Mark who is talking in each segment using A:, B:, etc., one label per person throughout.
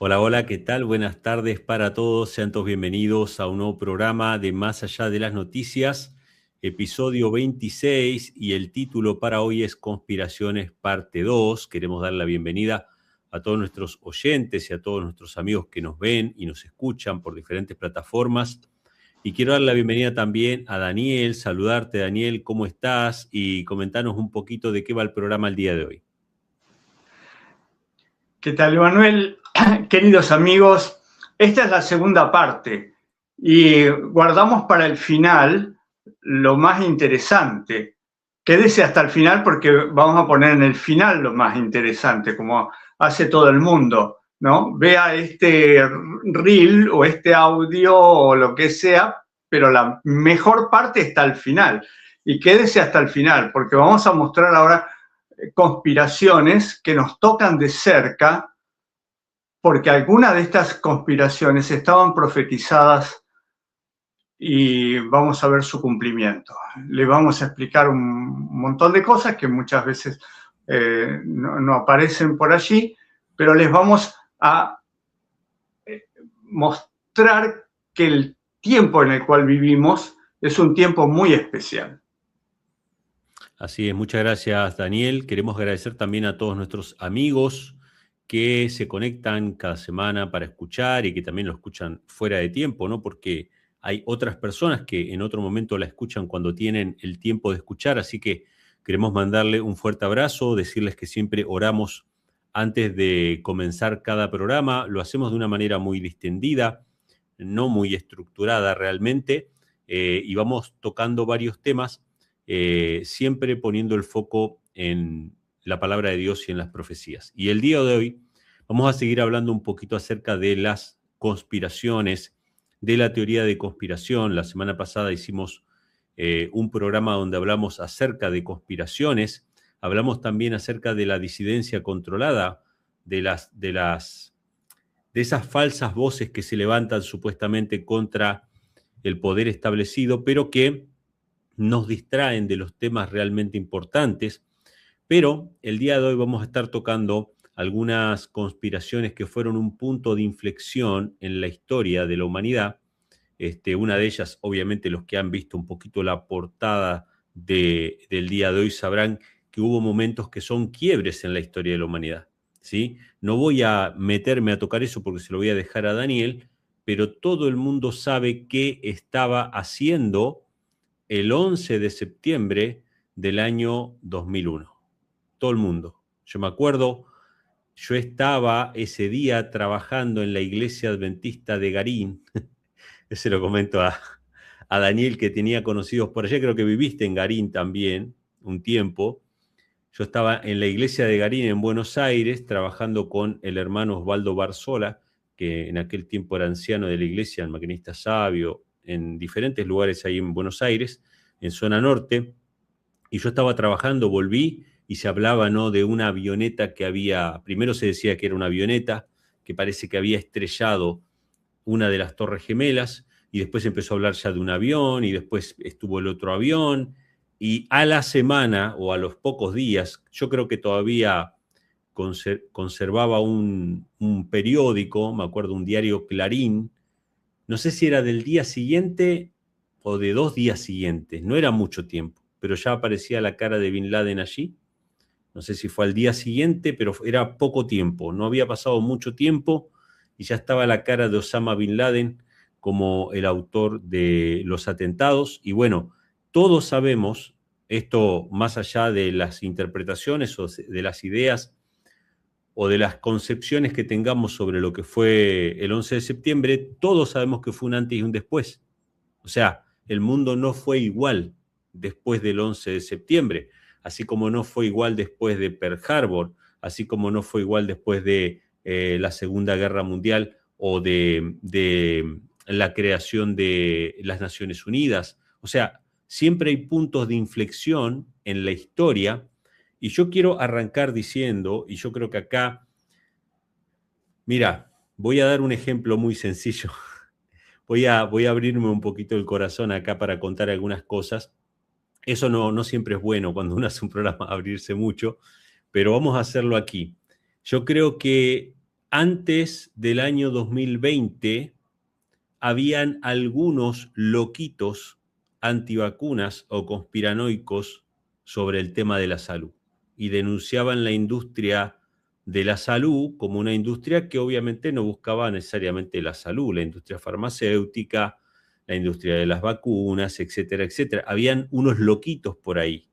A: Hola, hola, ¿qué tal? Buenas tardes para todos. Sean todos bienvenidos a un nuevo programa de Más allá de las noticias, episodio 26, y el título para hoy es Conspiraciones parte 2. Queremos dar la bienvenida a todos nuestros oyentes y a todos nuestros amigos que nos ven y nos escuchan por diferentes plataformas. Y quiero dar la bienvenida también a Daniel, saludarte Daniel, ¿cómo estás? Y comentarnos un poquito de qué va el programa el día de hoy.
B: ¿Qué tal, Manuel? Queridos amigos, esta es la segunda parte y guardamos para el final lo más interesante. Quédese hasta el final porque vamos a poner en el final lo más interesante, como hace todo el mundo, ¿no? Vea este reel o este audio o lo que sea, pero la mejor parte está al final. Y quédese hasta el final porque vamos a mostrar ahora conspiraciones que nos tocan de cerca, porque algunas de estas conspiraciones estaban profetizadas y vamos a ver su cumplimiento. Le vamos a explicar un montón de cosas que muchas veces no aparecen por allí, pero les vamos a mostrar que el tiempo en el cual vivimos es un tiempo muy especial.
A: Así es, muchas gracias Daniel. Queremos agradecer también a todos nuestros amigos que se conectan cada semana para escuchar y que también lo escuchan fuera de tiempo, ¿no? Porque hay otras personas que en otro momento la escuchan cuando tienen el tiempo de escuchar, así que queremos mandarle un fuerte abrazo, decirles que siempre oramos antes de comenzar cada programa, lo hacemos de una manera muy distendida, no muy estructurada realmente, y vamos tocando varios temas siempre poniendo el foco en la palabra de Dios y en las profecías. Y el día de hoy vamos a seguir hablando un poquito acerca de las conspiraciones, de la teoría de conspiración. La semana pasada hicimos un programa donde hablamos acerca de conspiraciones, hablamos también acerca de la disidencia controlada, de esas falsas voces que se levantan supuestamente contra el poder establecido, pero que nos distraen de los temas realmente importantes, pero el día de hoy vamos a estar tocando algunas conspiraciones que fueron un punto de inflexión en la historia de la humanidad. Una de ellas, obviamente, los que han visto un poquito la portada del día de hoy sabrán que hubo momentos que son quiebres en la historia de la humanidad, ¿sí? No voy a meterme a tocar eso porque se lo voy a dejar a Daniel, pero todo el mundo sabe qué estaba haciendo el 11 de septiembre del año 2001. Todo el mundo. Yo me acuerdo, yo estaba ese día trabajando en la iglesia adventista de Garín. Ese lo comento a Daniel, que tenía conocidos por allá. Creo que viviste en Garín también un tiempo. Yo estaba en la iglesia de Garín en Buenos Aires trabajando con el hermano Osvaldo Barzola, que en aquel tiempo era anciano de la iglesia, el maquinista sabio, en diferentes lugares ahí en Buenos Aires, en zona norte. Y yo estaba trabajando, volví y se hablaba, ¿no?, de una avioneta que había, primero se decía que era una avioneta, que parece que había estrellado una de las Torres Gemelas, y después empezó a hablar ya de un avión, y después estuvo el otro avión, y a la semana o a los pocos días, yo creo que todavía conservaba un periódico, me acuerdo, un diario Clarín, no sé si era del día siguiente o de 2 días siguientes, no era mucho tiempo, pero ya aparecía la cara de Bin Laden allí. No sé si fue al día siguiente, pero era poco tiempo, no había pasado mucho tiempo y ya estaba la cara de Osama Bin Laden como el autor de los atentados. Y bueno, todos sabemos, esto más allá de las interpretaciones o de las ideas o de las concepciones que tengamos sobre lo que fue el 11 de septiembre, todos sabemos que fue un antes y un después. O sea, el mundo no fue igual después del 11 de septiembre, así como no fue igual después de Pearl Harbor, así como no fue igual después de la Segunda Guerra Mundial o de la creación de las Naciones Unidas. O sea, siempre hay puntos de inflexión en la historia y yo quiero arrancar diciendo, y yo creo que acá, mira, voy a dar un ejemplo muy sencillo. Voy a abrirme un poquito el corazón acá para contar algunas cosas. Eso no siempre es bueno cuando uno hace un programa abrirse mucho, pero vamos a hacerlo aquí. Yo creo que antes del año 2020 habían algunos loquitos antivacunas o conspiranoicos sobre el tema de la salud y denunciaban la industria de la salud como una industria que obviamente no buscaba necesariamente la salud, la industria farmacéutica, la industria de las vacunas, etcétera, etcétera. Habían unos loquitos por ahí.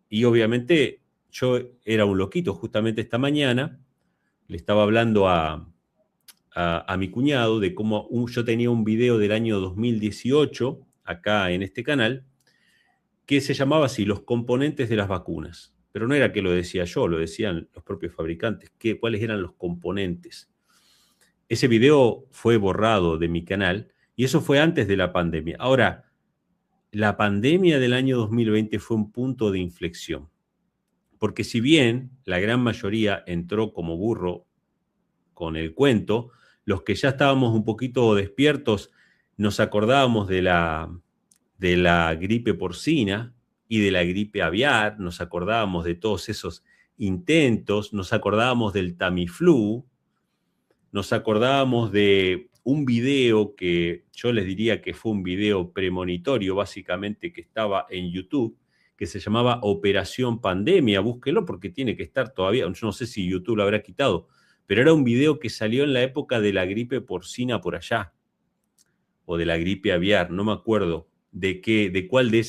A: Y obviamente yo era un loquito. Justamente esta mañana le estaba hablando a mi cuñado de cómo yo tenía un video del año 2018 acá en este canal que se llamaba así, los componentes de las vacunas. Pero no era que lo decía yo, lo decían los propios fabricantes, cuáles eran los componentes. Ese video fue borrado de mi canal y eso fue antes de la pandemia. Ahora, la pandemia del año 2020 fue un punto de inflexión, porque si bien la gran mayoría entró como burro con el cuento, los que ya estábamos un poquito despiertos nos acordábamos de la gripe porcina y de la gripe aviar, nos acordábamos de todos esos intentos, nos acordábamos del Tamiflu, nos acordábamos de un video que yo les diría que fue un video premonitorio, básicamente, que estaba en YouTube, que se llamaba Operación Pandemia. Búsquelo porque tiene que estar todavía, yo no sé si YouTube lo habrá quitado, pero era un video que salió en la época de la gripe porcina por allá, o de la gripe aviar, no me acuerdo de cuál de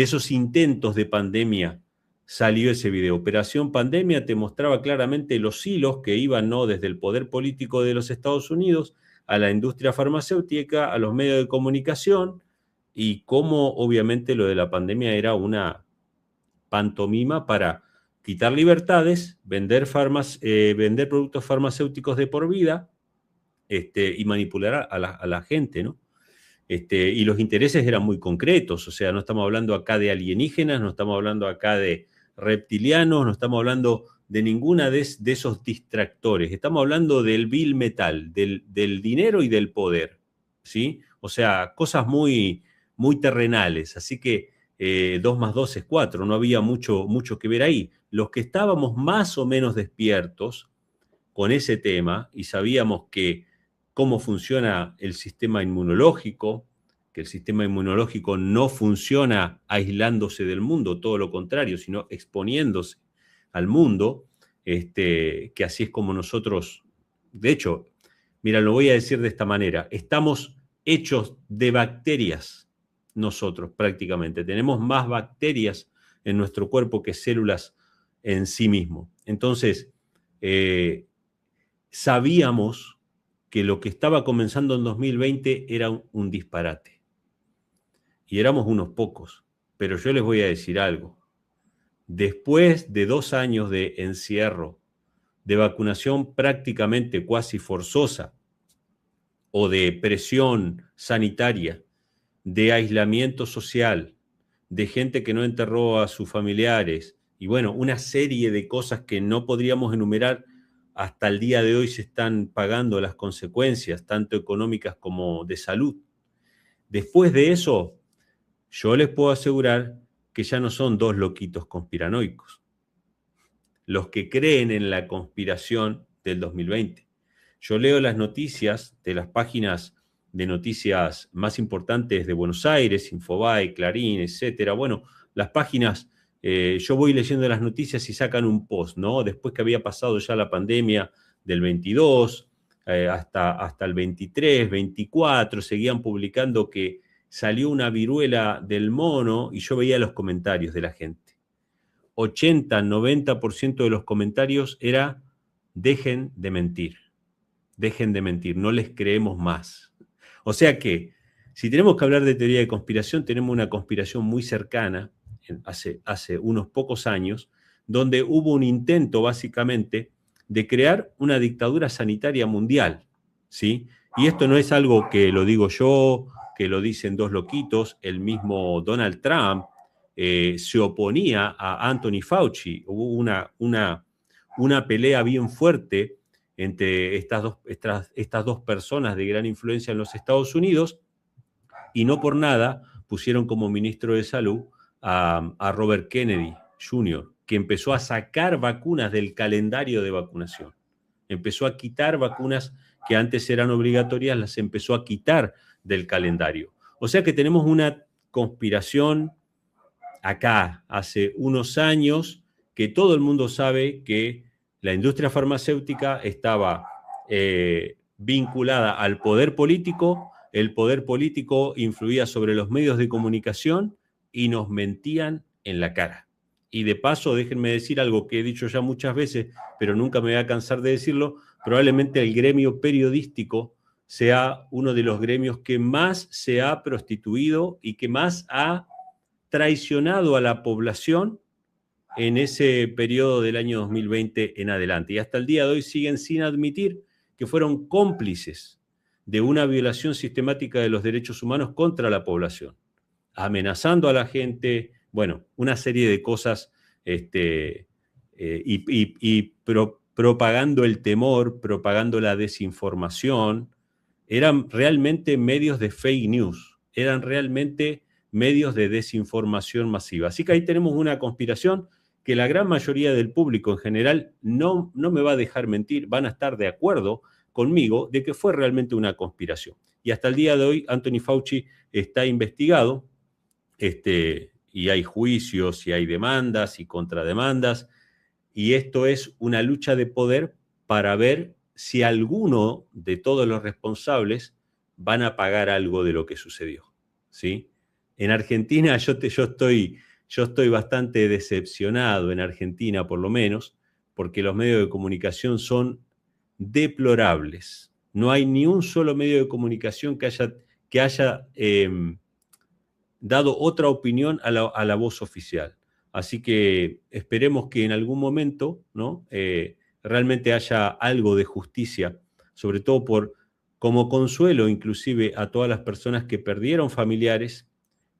A: esos intentos de pandemia salió ese video. Operación Pandemia te mostraba claramente los hilos que iban, ¿no?, desde el poder político de los Estados Unidos a la industria farmacéutica, a los medios de comunicación, y cómo obviamente lo de la pandemia era una pantomima para quitar libertades, vender productos farmacéuticos de por vida, y manipular a la gente, ¿no? Y los intereses eran muy concretos, o sea, no estamos hablando acá de alienígenas, no estamos hablando acá de reptilianos, no estamos hablando de ninguna de esos distractores, estamos hablando del vil metal, del dinero y del poder, ¿sí? O sea, cosas muy, muy terrenales, así que 2 más 2 es 4, no había mucho que ver ahí. Los que estábamos más o menos despiertos con ese tema y sabíamos que cómo funciona el sistema inmunológico, que el sistema inmunológico no funciona aislándose del mundo, todo lo contrario, sino exponiéndose al mundo, que así es como nosotros, de hecho, mira, lo voy a decir de esta manera, estamos hechos de bacterias nosotros prácticamente, tenemos más bacterias en nuestro cuerpo que células en sí mismo. Entonces, sabíamos que lo que estaba comenzando en 2020 era un disparate. Y éramos unos pocos. Pero yo les voy a decir algo. Después de 2 años de encierro, de vacunación prácticamente cuasi forzosa, o de presión sanitaria, de aislamiento social, de gente que no enterró a sus familiares, y bueno, una serie de cosas que no podríamos enumerar. Hasta el día de hoy se están pagando las consecuencias, tanto económicas como de salud. Después de eso, yo les puedo asegurar que ya no son 2 loquitos conspiranoicos los que creen en la conspiración del 2020. Yo leo las noticias de las páginas de noticias más importantes de Buenos Aires, Infobae, Clarín, etcétera. Bueno, las páginas, yo voy leyendo las noticias y sacan un post, ¿no? Después que había pasado ya la pandemia del 22 hasta el 23, 24, seguían publicando que salió una viruela del mono y yo veía los comentarios de la gente. 80, 90% de los comentarios era: dejen de mentir, no les creemos más. O sea que, si tenemos que hablar de teoría de conspiración, tenemos una conspiración muy cercana, hace unos pocos años, donde hubo un intento básicamente de crear una dictadura sanitaria mundial, ¿sí? Y esto no es algo que lo digo yo, que lo dicen 2 loquitos, el mismo Donald Trump se oponía a Anthony Fauci. Hubo una pelea bien fuerte entre estas dos personas de gran influencia en los Estados Unidos, y no por nada pusieron como ministro de Salud a Robert Kennedy Jr., que empezó a sacar vacunas del calendario de vacunación. Empezó a quitar vacunas que antes eran obligatorias, las empezó a quitar del calendario. O sea que tenemos una conspiración acá hace unos años que todo el mundo sabe que la industria farmacéutica estaba vinculada al poder político, el poder político influía sobre los medios de comunicación y nos mentían en la cara. Y de paso, déjenme decir algo que he dicho ya muchas veces, pero nunca me voy a cansar de decirlo, probablemente el gremio periodístico sea uno de los gremios que más se ha prostituido y que más ha traicionado a la población en ese periodo del año 2020 en adelante. Y hasta el día de hoy siguen sin admitir que fueron cómplices de una violación sistemática de los derechos humanos contra la población, amenazando a la gente, bueno, una serie de cosas propagando el temor, propagando la desinformación. Eran realmente medios de fake news, eran realmente medios de desinformación masiva. Así que ahí tenemos una conspiración que la gran mayoría del público en general no me va a dejar mentir, van a estar de acuerdo conmigo de que fue realmente una conspiración. Y hasta el día de hoy Anthony Fauci está investigado, y hay juicios, y hay demandas y contrademandas, y esto es una lucha de poder para ver si alguno de todos los responsables van a pagar algo de lo que sucedió, ¿sí? En Argentina yo estoy bastante decepcionado, en Argentina por lo menos, porque los medios de comunicación son deplorables. No hay ni un solo medio de comunicación que haya dado otra opinión a la voz oficial. Así que esperemos que en algún momento, ¿no? Realmente haya algo de justicia, sobre todo como consuelo inclusive a todas las personas que perdieron familiares,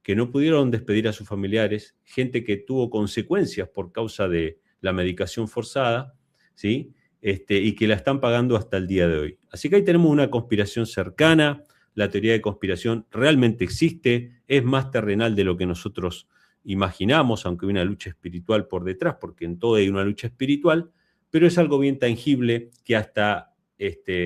A: que no pudieron despedir a sus familiares, gente que tuvo consecuencias por causa de la medicación forzada, ¿sí? Y que la están pagando hasta el día de hoy. Así que ahí tenemos una conspiración cercana. La teoría de conspiración realmente existe, es más terrenal de lo que nosotros imaginamos, aunque hay una lucha espiritual por detrás, porque en todo hay una lucha espiritual, pero es algo bien tangible que hasta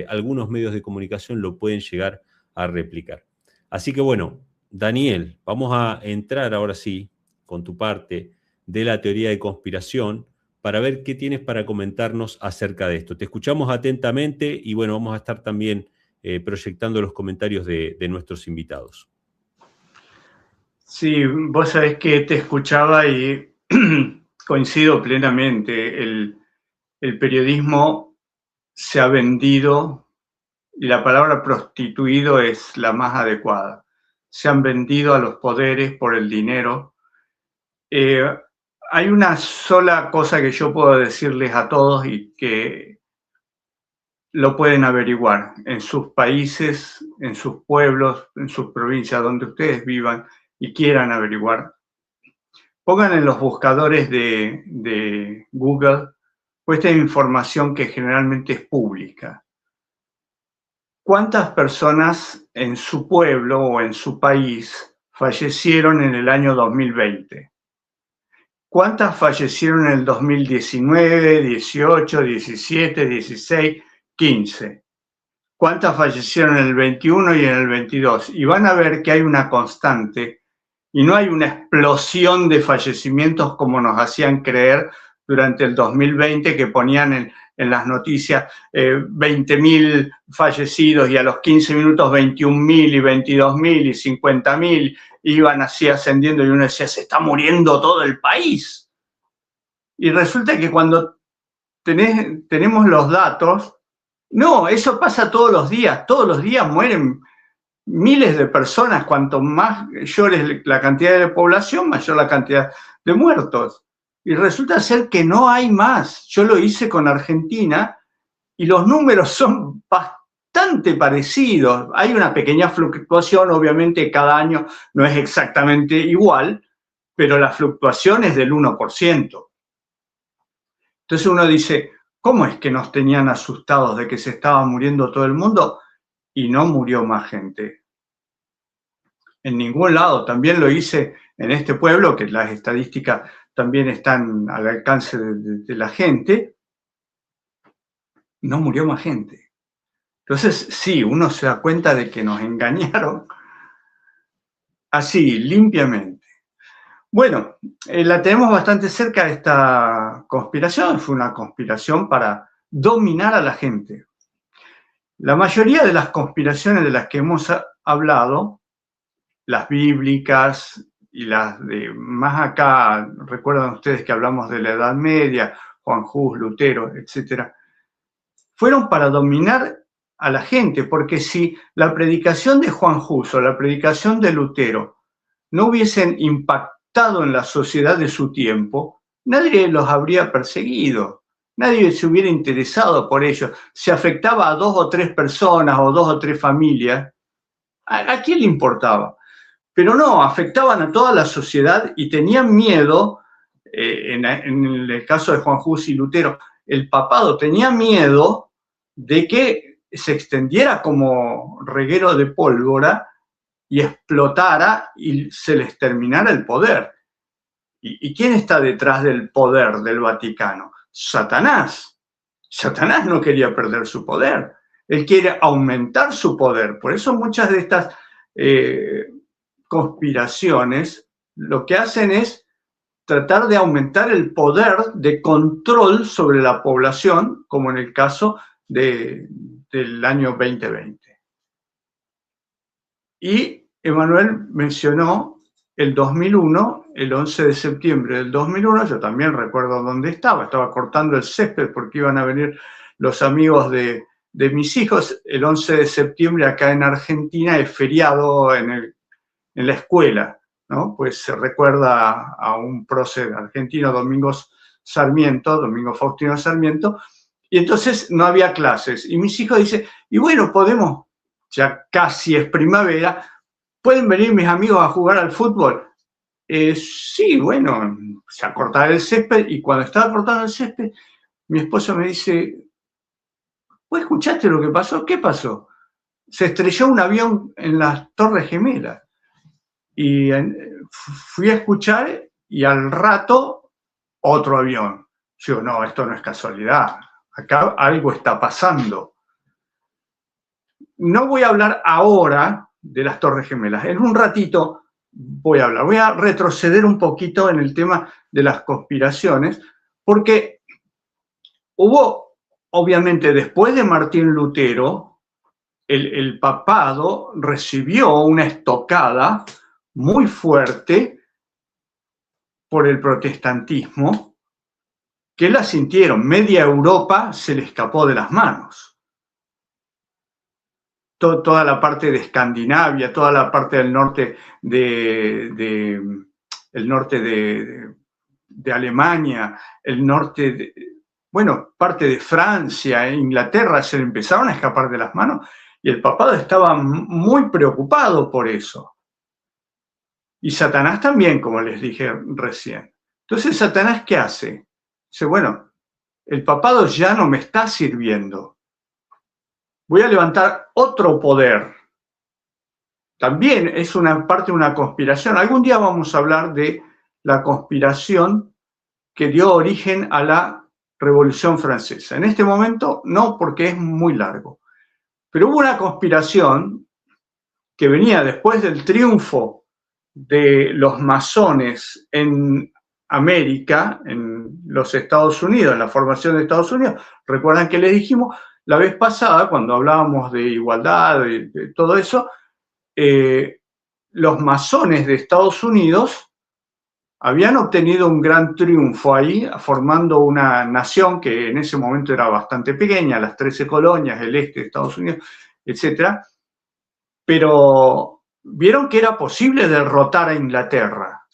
A: algunos medios de comunicación lo pueden llegar a replicar. Así que bueno, Daniel, vamos a entrar ahora sí con tu parte de la teoría de conspiración para ver qué tienes para comentarnos acerca de esto. Te escuchamos atentamente y bueno, vamos a estar también proyectando los comentarios de nuestros invitados.
B: Sí, vos sabés que te escuchaba y coincido plenamente. El periodismo se ha vendido, y la palabra prostituido es la más adecuada. Se han vendido a los poderes por el dinero. Hay una sola cosa que yo puedo decirles a todos y que lo pueden averiguar en sus países, en sus pueblos, en sus provincias, donde ustedes vivan y quieran averiguar. Pongan en los buscadores de Google esta información que generalmente es pública. ¿Cuántas personas en su pueblo o en su país fallecieron en el año 2020? ¿Cuántas fallecieron en el 2019, 18, 17, 16, 15? ¿Cuántas fallecieron en el 21 y en el 22? Y van a ver que hay una constante y no hay una explosión de fallecimientos como nos hacían creer durante el 2020, que ponían en las noticias 20.000 fallecidos y a los 15 minutos 21.000 y 22.000 y 50.000, iban así ascendiendo y uno decía, se está muriendo todo el país. Y resulta que cuando tenemos los datos, no, eso pasa todos los días mueren miles de personas, cuanto más mayor es la cantidad de población, mayor la cantidad de muertos. Y resulta ser que no hay más. Yo lo hice con Argentina y los números son bastante parecidos. Hay una pequeña fluctuación, obviamente cada año no es exactamente igual, pero la fluctuación es del 1%. Entonces uno dice, ¿cómo es que nos tenían asustados de que se estaba muriendo todo el mundo y no murió más gente? En ningún lado. También lo hice en este pueblo, que las estadísticas también están al alcance de la gente. no murió más gente. Entonces, sí, uno se da cuenta de que nos engañaron así, limpiamente. Bueno, la tenemos bastante cerca esta conspiración. Fue una conspiración para dominar a la gente. La mayoría de las conspiraciones de las que hemos hablado, las bíblicas y las de más acá, recuerdan ustedes que hablamos de la Edad Media, Juan Hus, Lutero, etcétera, fueron para dominar a la gente, porque si la predicación de Juan Hus o la predicación de Lutero no hubiesen impactado en la sociedad de su tiempo, nadie los habría perseguido, nadie se hubiera interesado por ellos. Si afectaba a 2 o 3 personas o 2 o 3 familias, ¿a quién le importaba? Pero no, afectaban a toda la sociedad y tenían miedo, en el caso de Juan Hus y Lutero, el papado tenía miedo de que se extendiera como reguero de pólvora y explotara y se les terminara el poder. ¿Y quién está detrás del poder del Vaticano? Satanás. Satanás no quería perder su poder. Él quiere aumentar su poder. Por eso muchas de estas conspiraciones lo que hacen es tratar de aumentar el poder de control sobre la población, como en el caso del año 2020. Y Emanuel mencionó el 2001, el 11 de septiembre del 2001, yo también recuerdo dónde estaba cortando el césped porque iban a venir los amigos de mis hijos. El 11 de septiembre acá en Argentina es feriado en la escuela, ¿no? Pues se recuerda a un prócer argentino, Domingo Faustino Sarmiento, y entonces no había clases. Y mis hijos dicen, y bueno, podemos, ya casi es primavera, ¿pueden venir mis amigos a jugar al fútbol? Sí, bueno, se a cortar el césped, y cuando estaba cortando el césped, mi esposo me dice, ¿vos escuchaste lo que pasó? ¿Qué pasó? Se estrelló un avión en las Torres Gemelas. Y fui a escuchar y al rato otro avión. Yo, no, esto no es casualidad, acá algo está pasando. No voy a hablar ahora de las Torres Gemelas, en un ratito voy a hablar, voy a retroceder un poquito en el tema de las conspiraciones, porque hubo, obviamente, después de Martín Lutero, el papado recibió una estocada muy fuerte por el protestantismo, que la sintieron. Media Europa se le escapó de las manos. Toda la parte de Escandinavia, toda la parte del norte de Alemania, el norte parte de Francia, Inglaterra, se le empezaron a escapar de las manos y el papado estaba muy preocupado por eso. Y Satanás también, como les dije recién. Entonces, ¿Satanás qué hace? Dice, bueno, el papado ya no me está sirviendo. Voy a levantar otro poder. También es una parte de una conspiración. Algún día vamos a hablar de la conspiración que dio origen a la Revolución Francesa. En este momento no, porque es muy largo. Pero hubo una conspiración que venía después del triunfo de los masones en América, en los Estados Unidos, en la formación de Estados Unidos. Recuerdan que les dijimos la vez pasada, cuando hablábamos de igualdad, de todo eso, los masones de Estados Unidos habían obtenido un gran triunfo ahí, formando una nación que en ese momento era bastante pequeña, las 13 colonias, el este de Estados Unidos, etc. Pero vieron que era posible derrotar a Inglaterra.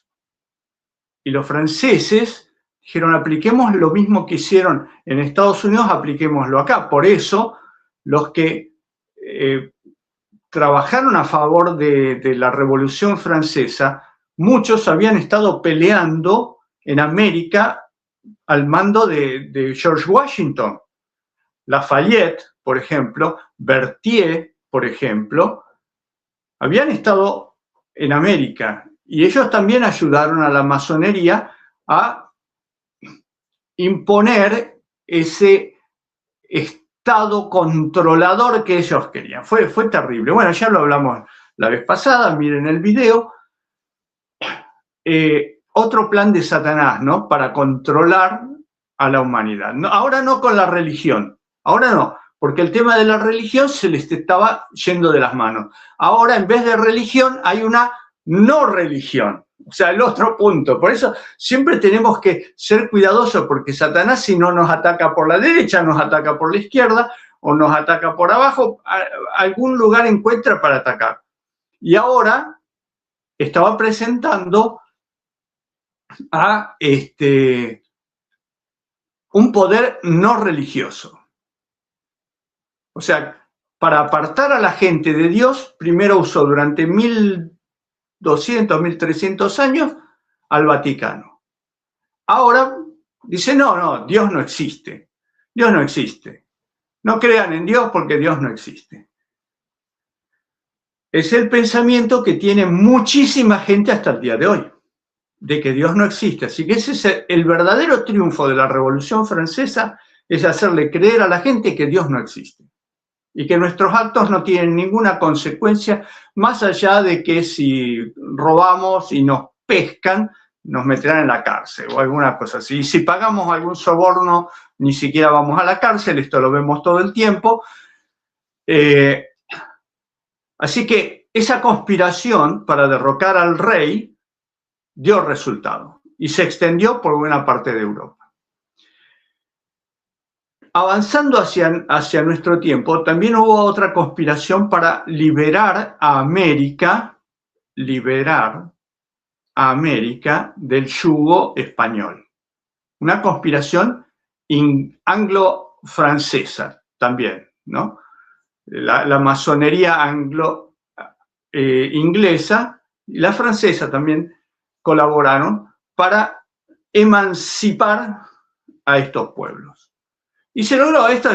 B: Y los franceses dijeron, apliquemos lo mismo que hicieron en Estados Unidos, apliquémoslo acá. Por eso, los que trabajaron a favor de la Revolución Francesa, muchos habían estado peleando en América al mando de George Washington. Lafayette, por ejemplo, Berthier, por ejemplo, habían estado en América y ellos también ayudaron a la masonería a imponer ese Estado controlador que ellos querían. Fue terrible. Bueno, ya lo hablamos la vez pasada, miren el video. Otro plan de Satanás, ¿no? Para controlar a la humanidad. No, ahora no con la religión, ahora no, porque el tema de la religión se les estaba yendo de las manos. Ahora, en vez de religión, hay una no religión. O sea, el otro punto. Por eso siempre tenemos que ser cuidadosos, porque Satanás, si no nos ataca por la derecha, nos ataca por la izquierda, o nos ataca por abajo, algún lugar encuentra para atacar. Y ahora estaba presentando a un poder no religioso. O sea, para apartar a la gente de Dios, primero usó durante 1200, 1300 años al Vaticano. Ahora dice, no, Dios no existe. Dios no existe. No crean en Dios porque Dios no existe. Es el pensamiento que tiene muchísima gente hasta el día de hoy, de que Dios no existe. Así que ese es el verdadero triunfo de la Revolución Francesa, es hacerle creer a la gente que Dios no existe y que nuestros actos no tienen ninguna consecuencia, más allá de que si robamos y nos pescan, nos meterán en la cárcel o alguna cosa así. Y si pagamos algún soborno, ni siquiera vamos a la cárcel, esto lo vemos todo el tiempo. Así que esa conspiración para derrocar al rey dio resultado y se extendió por buena parte de Europa. Avanzando hacia nuestro tiempo, también hubo otra conspiración para liberar a América del yugo español. Una conspiración anglo-francesa también, ¿no? La masonería anglo-inglesa y la francesa también colaboraron para emancipar a estos pueblos. Y se logró. Esto,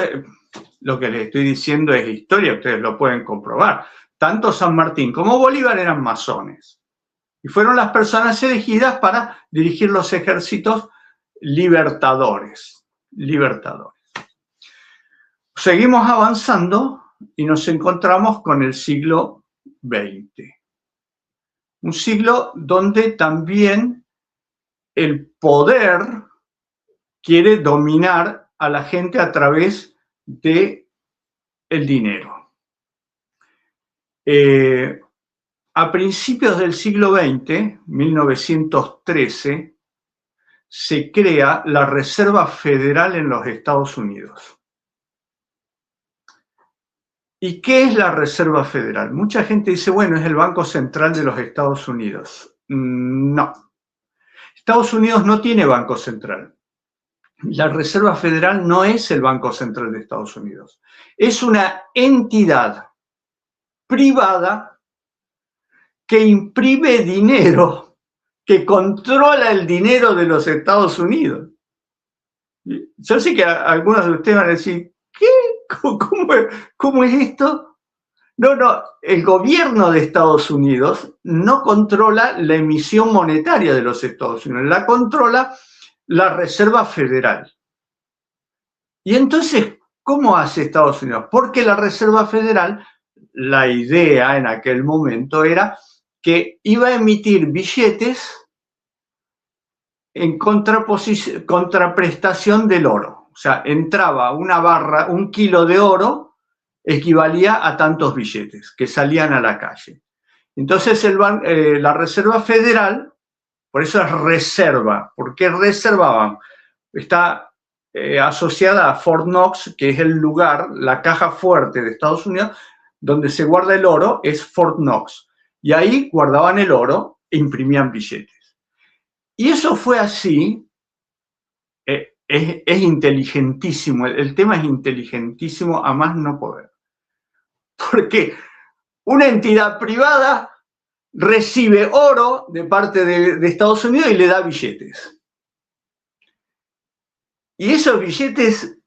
B: lo que les estoy diciendo es historia, ustedes lo pueden comprobar. Tanto San Martín como Bolívar eran masones. Y fueron las personas elegidas para dirigir los ejércitos libertadores. Seguimos avanzando y nos encontramos con el siglo XX. Un siglo donde también el poder quiere dominar a la gente a través del dinero. A principios del siglo XX, 1913, se crea la Reserva Federal en los Estados Unidos. ¿Y qué es la Reserva Federal? Mucha gente dice, bueno, es el Banco Central de los Estados Unidos. No. Estados Unidos no tiene Banco Central. La Reserva Federal no es el Banco Central de Estados Unidos. Es una entidad privada que imprime dinero, que controla el dinero de los Estados Unidos. Yo sé que algunos de ustedes van a decir, ¿qué? ¿Cómo es esto? No, el gobierno de Estados Unidos no controla la emisión monetaria de los Estados Unidos, la controla la Reserva Federal. Y entonces, ¿cómo hace Estados Unidos? Porque la Reserva Federal, la idea en aquel momento era que iba a emitir billetes en contraprestación del oro. O sea, entraba una barra, un kilo de oro equivalía a tantos billetes que salían a la calle. Entonces la Reserva Federal, por eso es reserva, porque reservaban, está asociada a Fort Knox, que es el lugar, la caja fuerte de Estados Unidos, donde se guarda el oro, es Fort Knox. Y ahí guardaban el oro e imprimían billetes. Y eso fue así, es inteligentísimo, el tema es inteligentísimo a más no poder. Porque una entidad privada recibe oro de parte de Estados Unidos y le da billetes. Y esos billetes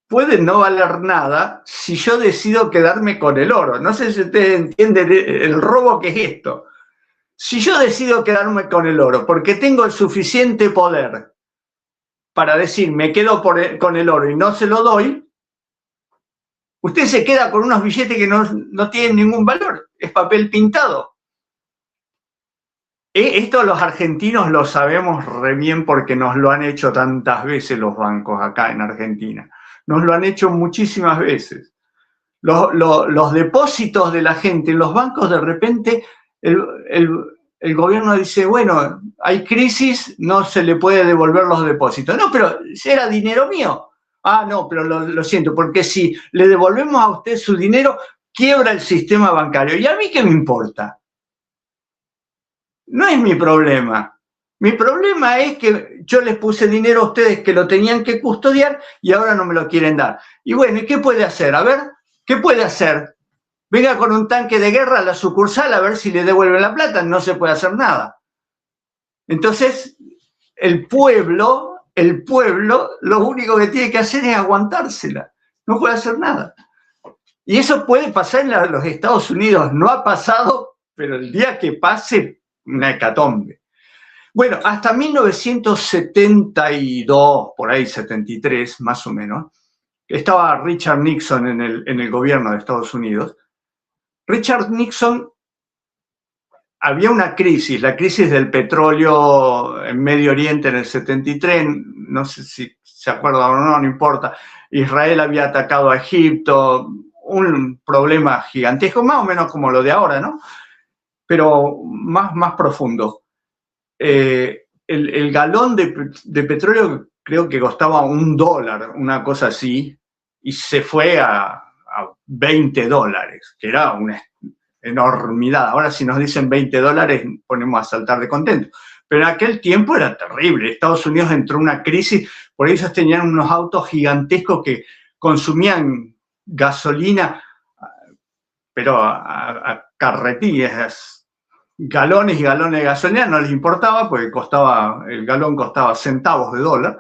B: pueden no valer nada si yo decido quedarme con el oro. No sé si ustedes entienden el robo que es esto. Si yo decido quedarme con el oro porque tengo el suficiente poder para decir me quedo con el oro y no se lo doy, Usted se queda con unos billetes que no tienen ningún valor, es papel pintado. Esto los argentinos lo sabemos re bien porque nos lo han hecho tantas veces los bancos acá en Argentina. Nos lo han hecho muchísimas veces. Los depósitos de la gente en los bancos, de repente el gobierno dice, bueno, hay crisis, no se le puede devolver los depósitos. No, pero era dinero mío. Ah, no, pero lo siento, porque si le devolvemos a usted su dinero, quiebra el sistema bancario. ¿Y a mí qué me importa? No es mi problema. Mi problema es que yo les puse dinero a ustedes que lo tenían que custodiar y ahora no me lo quieren dar. Y bueno, ¿y qué puede hacer? A ver, ¿qué puede hacer? Venga con un tanque de guerra a la sucursal a ver si le devuelven la plata. No se puede hacer nada. Entonces, el pueblo, lo único que tiene que hacer es aguantársela. No puede hacer nada. Y eso puede pasar en los Estados Unidos. No ha pasado, pero el día que pase, una hecatombe. Bueno, hasta 1972, por ahí 73, más o menos, estaba Richard Nixon en el gobierno de Estados Unidos. Richard Nixon, había una crisis, la crisis del petróleo en Medio Oriente en el 73, no sé si se acuerdan o no, no importa. Israel había atacado a Egipto, un problema gigantesco, más o menos como lo de ahora, ¿no? Pero más profundo. El galón de petróleo creo que costaba $1, una cosa así, y se fue a $20, que era una enormidad. Ahora si nos dicen $20 ponemos a saltar de contento. Pero en aquel tiempo era terrible. Estados Unidos entró en una crisis, por eso tenían unos autos gigantescos que consumían gasolina, pero a carretillas, galones y galones de gasolina, no les importaba porque el galón costaba centavos de dólar.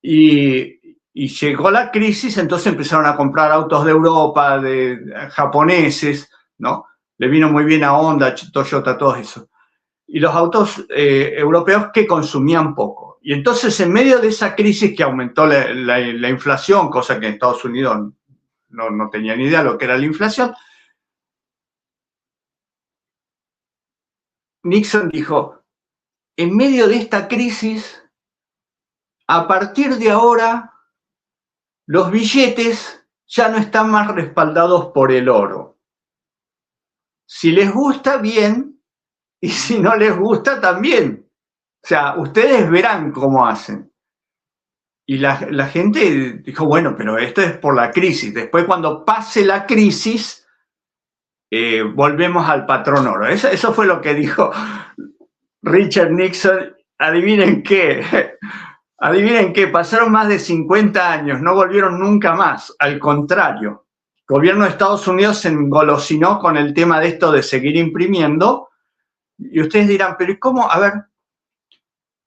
B: Y llegó la crisis, entonces empezaron a comprar autos de Europa, de japoneses, ¿no? Le vino muy bien a Honda, Toyota, todo eso. Y los autos europeos que consumían poco. Y entonces, en medio de esa crisis que aumentó la inflación, cosa que en Estados Unidos no tenía ni idea de lo que era la inflación, Nixon dijo, en medio de esta crisis, a partir de ahora, los billetes ya no están más respaldados por el oro. Si les gusta, bien, y si no les gusta, también. O sea, ustedes verán cómo hacen. Y la gente dijo, bueno, pero esto es por la crisis. Después, cuando pase la crisis, volvemos al patrón oro. Eso fue lo que dijo Richard Nixon. Adivinen qué. Adivinen qué, pasaron más de 50 años, no volvieron nunca más. Al contrario, el gobierno de Estados Unidos se engolosinó con el tema de esto de seguir imprimiendo. Y ustedes dirán, pero ¿y cómo? A ver,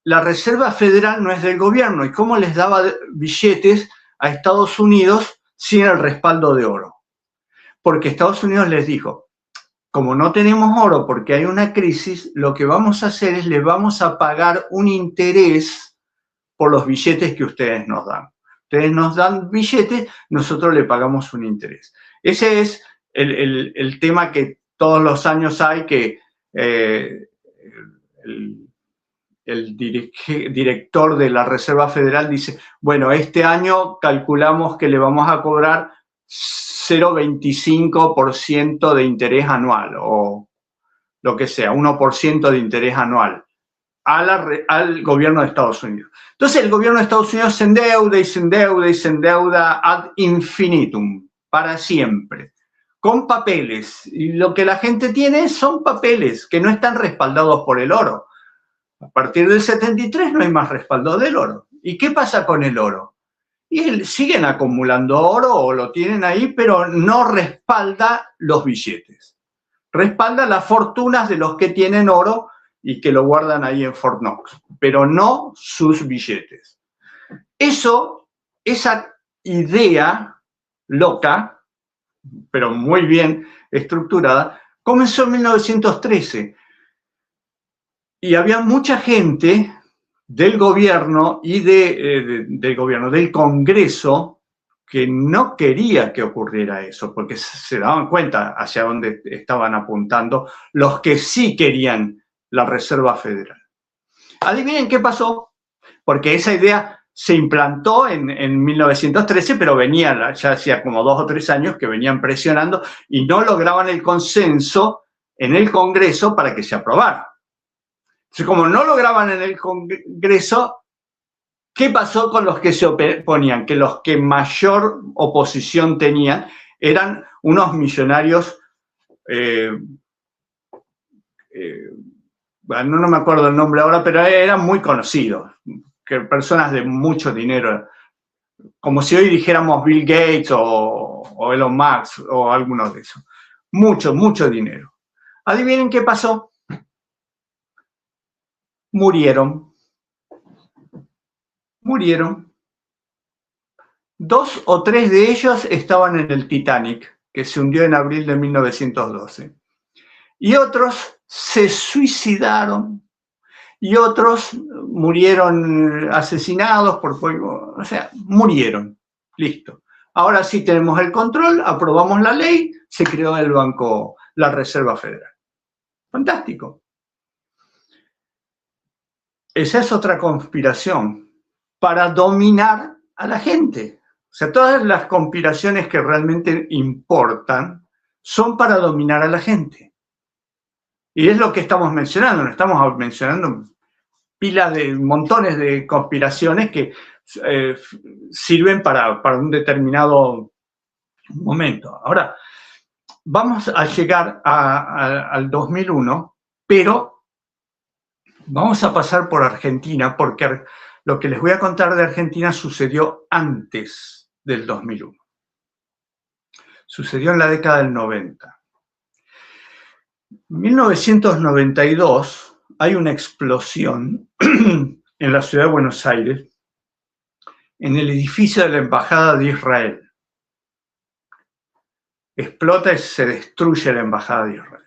B: la Reserva Federal no es del gobierno. ¿Y cómo les daba billetes a Estados Unidos sin el respaldo de oro? Porque Estados Unidos les dijo, como no tenemos oro porque hay una crisis, lo que vamos a hacer es les vamos a pagar un interés por los billetes que ustedes nos dan. Ustedes nos dan billetes, nosotros le pagamos un interés. Ese es el tema que todos los años hay, que el director de la Reserva Federal dice, bueno, este año calculamos que le vamos a cobrar 0,25% de interés anual, o lo que sea, 1% de interés anual al gobierno de Estados Unidos. Entonces el gobierno de Estados Unidos se endeuda y se endeuda y se endeuda ad infinitum, para siempre, con papeles. Y lo que la gente tiene son papeles que no están respaldados por el oro. A partir del 73 no hay más respaldo del oro. ¿Y qué pasa con el oro? Y siguen acumulando oro o lo tienen ahí, pero no respalda los billetes. Respalda las fortunas de los que tienen oro y que lo guardan ahí en Fort Knox, pero no sus billetes. Esa idea loca, pero muy bien estructurada, comenzó en 1913. Y había mucha gente del gobierno y del Congreso que no quería que ocurriera eso, porque se daban cuenta hacia dónde estaban apuntando los que sí querían la Reserva Federal. Adivinen qué pasó, porque esa idea se implantó en 1913, pero venía, ya hacía como 2 o 3 años que venían presionando y no lograban el consenso en el Congreso para que se aprobara. Entonces, como no lograban en el Congreso, ¿qué pasó con los que se oponían? Que los que mayor oposición tenían eran unos millonarios, bueno, no me acuerdo el nombre ahora, pero eran muy conocidos, que personas de mucho dinero, como si hoy dijéramos Bill Gates o Elon Musk o alguno de esos. Mucho dinero. Adivinen qué pasó. Murieron. 2 o 3 de ellos estaban en el Titanic, que se hundió en abril de 1912. Y otros se suicidaron. Y otros murieron asesinados por fuego. O sea, murieron. Listo. Ahora sí tenemos el control, aprobamos la ley, se creó el banco, la Reserva Federal. Fantástico. Esa es otra conspiración para dominar a la gente. O sea, todas las conspiraciones que realmente importan son para dominar a la gente. Y es lo que estamos mencionando, no estamos mencionando pilas de montones de conspiraciones que sirven para un determinado momento. Ahora, vamos a llegar al 2001, pero vamos a pasar por Argentina, porque lo que les voy a contar de Argentina sucedió antes del 2001. Sucedió en la década del 90. En 1992 hay una explosión en la ciudad de Buenos Aires, en el edificio de la Embajada de Israel. Explota y se destruye la Embajada de Israel.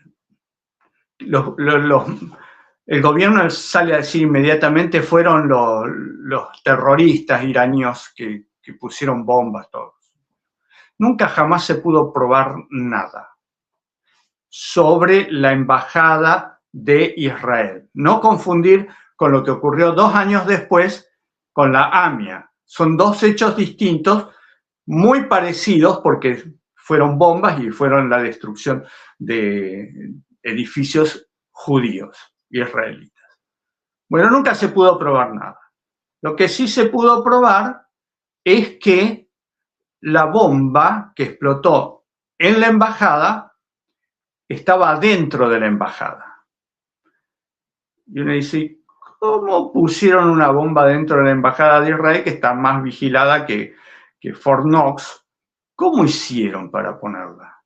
B: El gobierno sale a decir inmediatamente fueron los terroristas iraníes que pusieron bombas, todos. Nunca jamás se pudo probar nada sobre la Embajada de Israel. No confundir con lo que ocurrió 2 años después con la AMIA. Son 2 hechos distintos, muy parecidos porque fueron bombas y fueron la destrucción de edificios judíos israelitas. Bueno, nunca se pudo probar nada. Lo que sí se pudo probar es que la bomba que explotó en la embajada estaba dentro de la embajada. Y uno dice, ¿cómo pusieron una bomba dentro de la embajada de Israel que está más vigilada que Fort Knox? ¿Cómo hicieron para ponerla?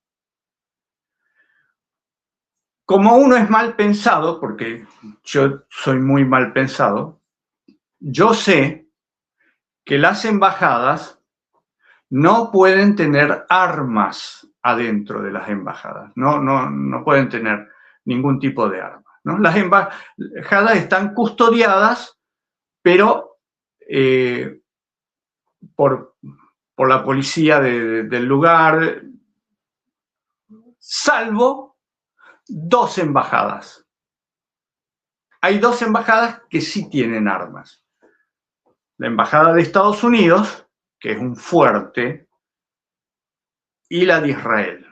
B: Como uno es mal pensado, porque yo soy muy mal pensado, yo sé que las embajadas no pueden tener armas adentro de las embajadas, no pueden tener ningún tipo de arma, ¿no? Las embajadas están custodiadas, pero por la policía del lugar, salvo 2 embajadas. Hay 2 embajadas que sí tienen armas. La embajada de Estados Unidos, que es un fuerte, y la de Israel.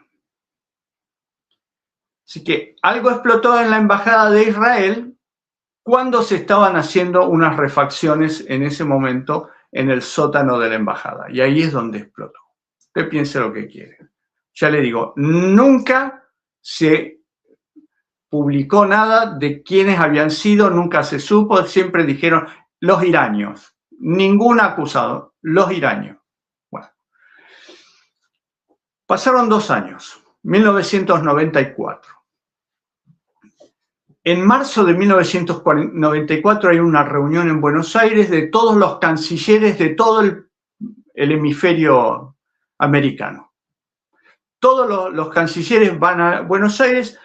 B: Así que algo explotó en la embajada de Israel cuando se estaban haciendo unas refacciones en ese momento en el sótano de la embajada. Y ahí es donde explotó. Usted piense lo que quiere. Ya le digo, nunca se publicó nada de quiénes habían sido, nunca se supo, siempre dijeron los iranios. Ningún acusado, los iranios. Bueno. Pasaron 2 años, 1994. En marzo de 1994 hay una reunión en Buenos Aires de todos los cancilleres de todo el hemisferio americano. Todos los cancilleres van a Buenos Aires,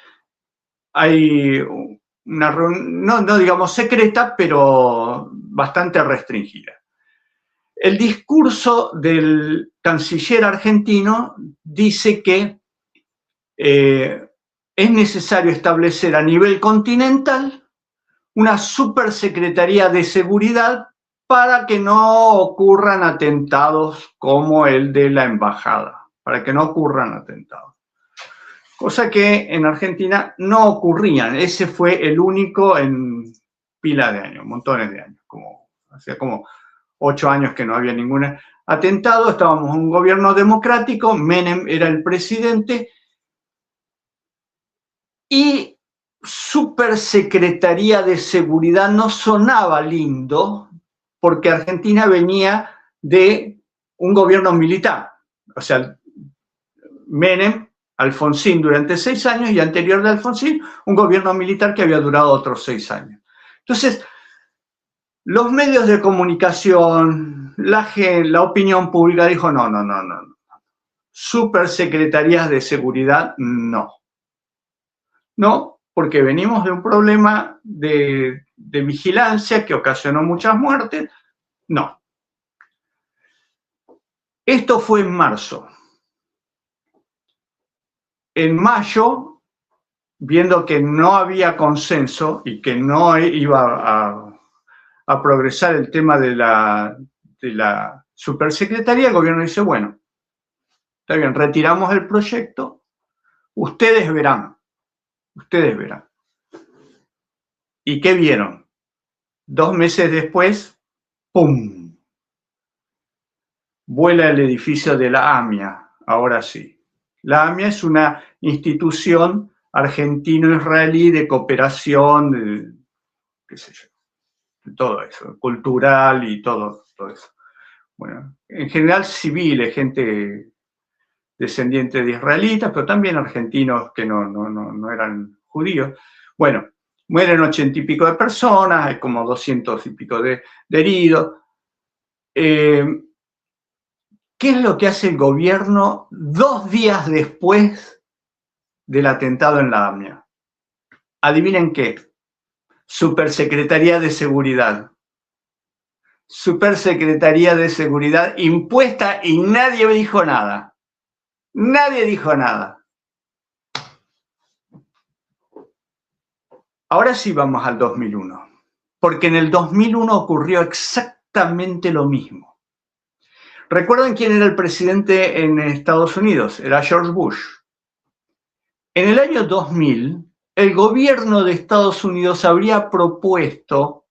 B: hay una reunión, no digamos secreta, pero bastante restringida. El discurso del canciller argentino dice que es necesario establecer a nivel continental una supersecretaría de seguridad para que no ocurran atentados como el de la embajada, para que no ocurran atentados. Cosa que en Argentina no ocurrían. Ese fue el único en pila de años, montones de años. Hacía como 8 años que no había ningún atentado. Estábamos en un gobierno democrático, Menem era el presidente, y Supersecretaría de Seguridad no sonaba lindo porque Argentina venía de un gobierno militar. O sea, Menem, Alfonsín durante 6 años y anterior de Alfonsín, un gobierno militar que había durado otros 6 años. Entonces, los medios de comunicación, la opinión pública dijo no. Supersecretarías de Seguridad, no. No, porque venimos de un problema de vigilancia que ocasionó muchas muertes. No. Esto fue en marzo. En mayo, viendo que no había consenso y que no iba a progresar el tema de la supersecretaría, el gobierno dice, bueno, está bien, retiramos el proyecto, ustedes verán. ¿Y qué vieron? 2 meses después, ¡pum! Vuela el edificio de la AMIA, ahora sí. La AMIA es una institución argentino-israelí de cooperación, qué sé yo, de todo eso, cultural y todo eso. Bueno, en general civiles, gente descendiente de israelitas, pero también argentinos que no eran judíos. Bueno, mueren 80 y pico de personas, hay como 200 y pico de heridos. ¿Qué es lo que hace el gobierno 2 días después del atentado en la AMIA? Adivinen qué. Supersecretaría de Seguridad. Supersecretaría de Seguridad impuesta y nadie dijo nada. Nadie dijo nada. Ahora sí vamos al 2001, porque en el 2001 ocurrió exactamente lo mismo. ¿Recuerdan quién era el presidente en Estados Unidos? Era George Bush. En el año 2000, el gobierno de Estados Unidos habría propuesto